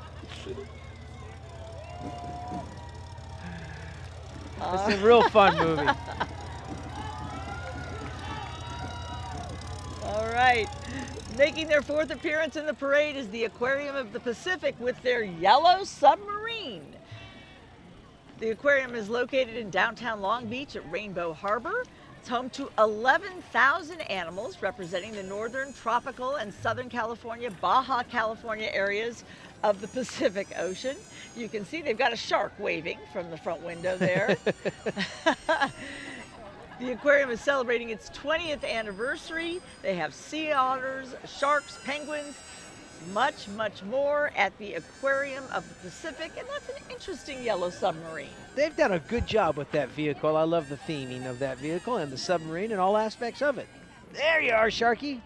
It's a real fun movie. All right. Making their fourth appearance in the parade is the Aquarium of the Pacific with their yellow submarine. The aquarium is located in downtown Long Beach at Rainbow Harbor. It's home to 11,000 animals representing the northern, tropical, and southern California, Baja California areas of the Pacific Ocean. You can see they've got a shark waving from the front window there. The aquarium is celebrating its 20th anniversary. They have sea otters, sharks, penguins, much, much more at the Aquarium of the Pacific, and that's an interesting yellow submarine. They've done a good job with that vehicle. I love the theming of that vehicle and the submarine and all aspects of it. There you are, Sharky.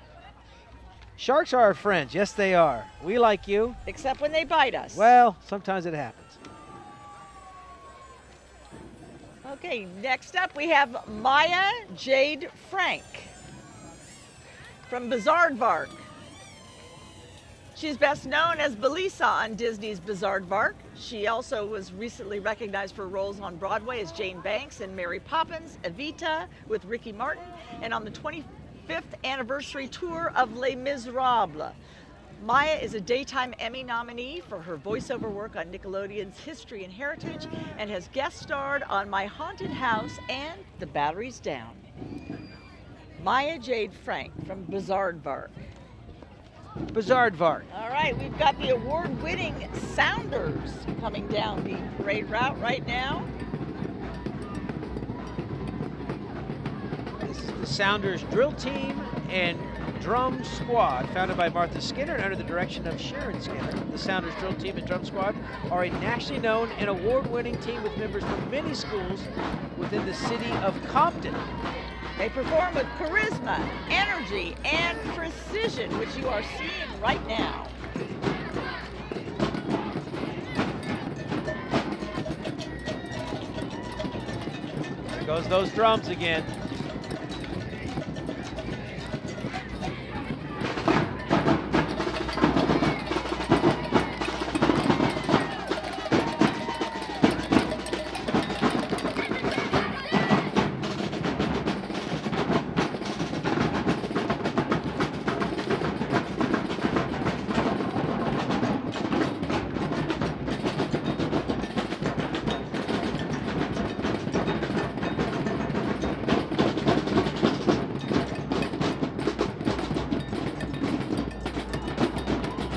Sharks are our friends. Yes, they are. We like you. Except when they bite us. Well, sometimes it happens. Okay, next up we have Maya Jade Frank from Bizaardvark. She's best known as Belisa on Disney's Bizaardvark. She also was recently recognized for roles on Broadway as Jane Banks in Mary Poppins, Evita with Ricky Martin, and on the 25th anniversary tour of Les Miserables. Maya is a Daytime Emmy nominee for her voiceover work on Nickelodeon's History and Heritage and has guest starred on My Haunted House and The Battery's Down. Maya Jade Frank from Bizaardvark. Bizaardvark. All right, we've got the award-winning Sounders coming down the parade route right now. This is the Sounders drill team and drum squad, founded by Martha Skinner and under the direction of Sharon Skinner. The Sounders drill team and drum squad are a nationally known and award-winning team with members from many schools within the city of Compton. They perform with charisma, energy, and precision, which you are seeing right now. There goes those drums again.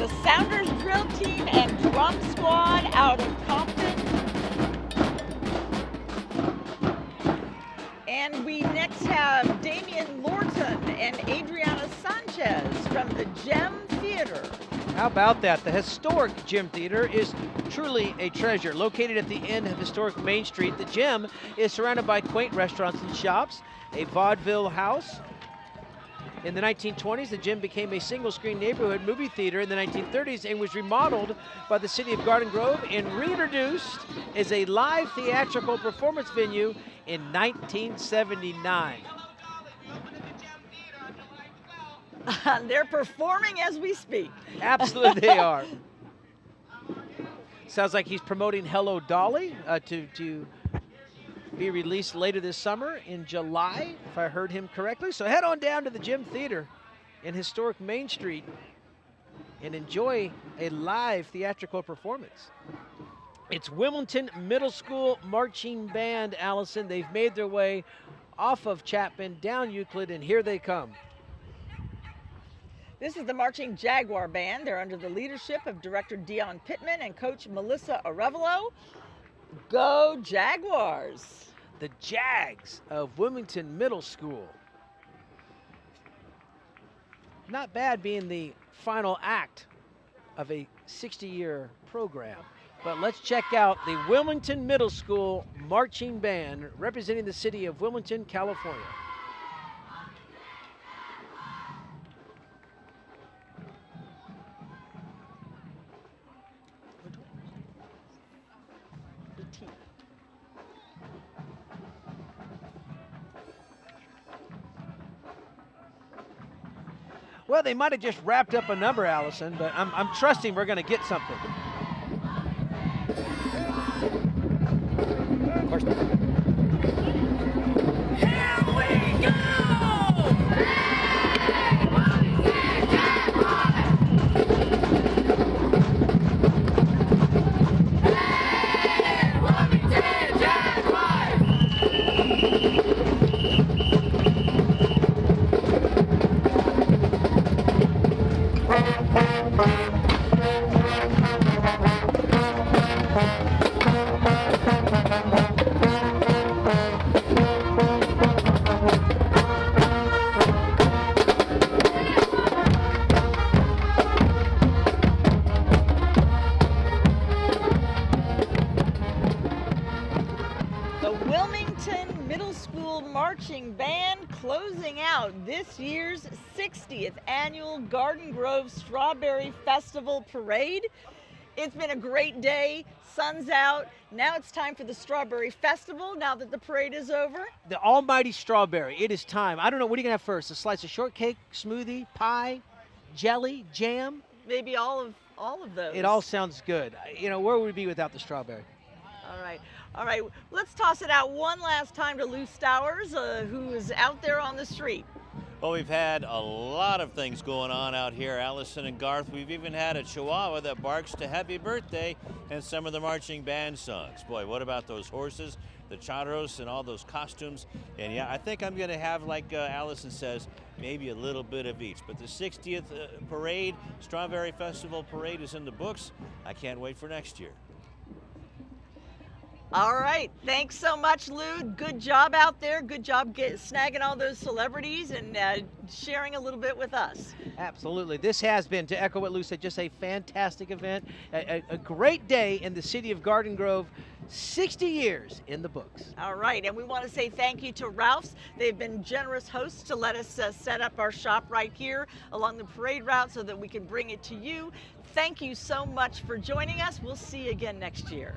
the Sounders Drill Team and Drum Squad out of Compton. And we next have Damian Lorton and Adriana Sanchez from the Gem Theater. How about that? The historic Gem Theater is truly a treasure. Located at the end of historic Main Street, the Gem is surrounded by quaint restaurants and shops, a vaudeville house. In the 1920s, the Gem became a single-screen neighborhood movie theater in the 1930s and was remodeled by the city of Garden Grove and reintroduced as a live theatrical performance venue in 1979. They're performing as we speak. Absolutely they are. Sounds like he's promoting Hello Dolly to be released later this summer in July, if I heard him correctly. So head on down to the Gem Theater in historic Main Street and enjoy a live theatrical performance. It's Wilmington Middle School Marching Band, Allison. They've made their way off of Chapman, down Euclid, and here they come. This is the Marching Jaguar Band. They're under the leadership of Director Dion Pittman and Coach Melissa Arevalo. Go Jaguars! The Jags of Wilmington Middle School. Not bad being the final act of a 60-year program. But let's check out the Wilmington Middle School Marching Band representing the city of Wilmington, California. Well, they might have just wrapped up a number, Allison, but I'm trusting we're going to get something. Of course. Here we go! Closing out this year's 60th annual Garden Grove Strawberry Festival Parade. It's been a great day, sun's out. Now it's time for the Strawberry Festival, now that the parade is over. The almighty strawberry, it is time. I don't know, what are you gonna have first? A slice of shortcake, smoothie, pie, jelly, jam? Maybe all of those. It all sounds good. You know, where would we be without the strawberry? All right, let's toss it out one last time to Lou Stowers, who is out there on the street. Well, we've had a lot of things going on out here, Allison and Garth. We've even had a Chihuahua that barks to happy birthday and some of the marching band songs. Boy, what about those horses, the charros, and all those costumes? And yeah, I think I'm going to have, like Allison says, maybe a little bit of each. But the 60th parade, Strawberry Festival Parade is in the books. I can't wait for next year. All right, thanks so much, Lou. Good job out there. Good job snagging all those celebrities and sharing a little bit with us. Absolutely. This has been, to echo what Lou said, just a fantastic event, a great day in the city of Garden Grove. 60 years in the books. All right, and we want to say thank you to Ralph's. They've been generous hosts to let us set up our shop right here along the parade route so that we can bring it to you. Thank you so much for joining us. We'll see you again next year.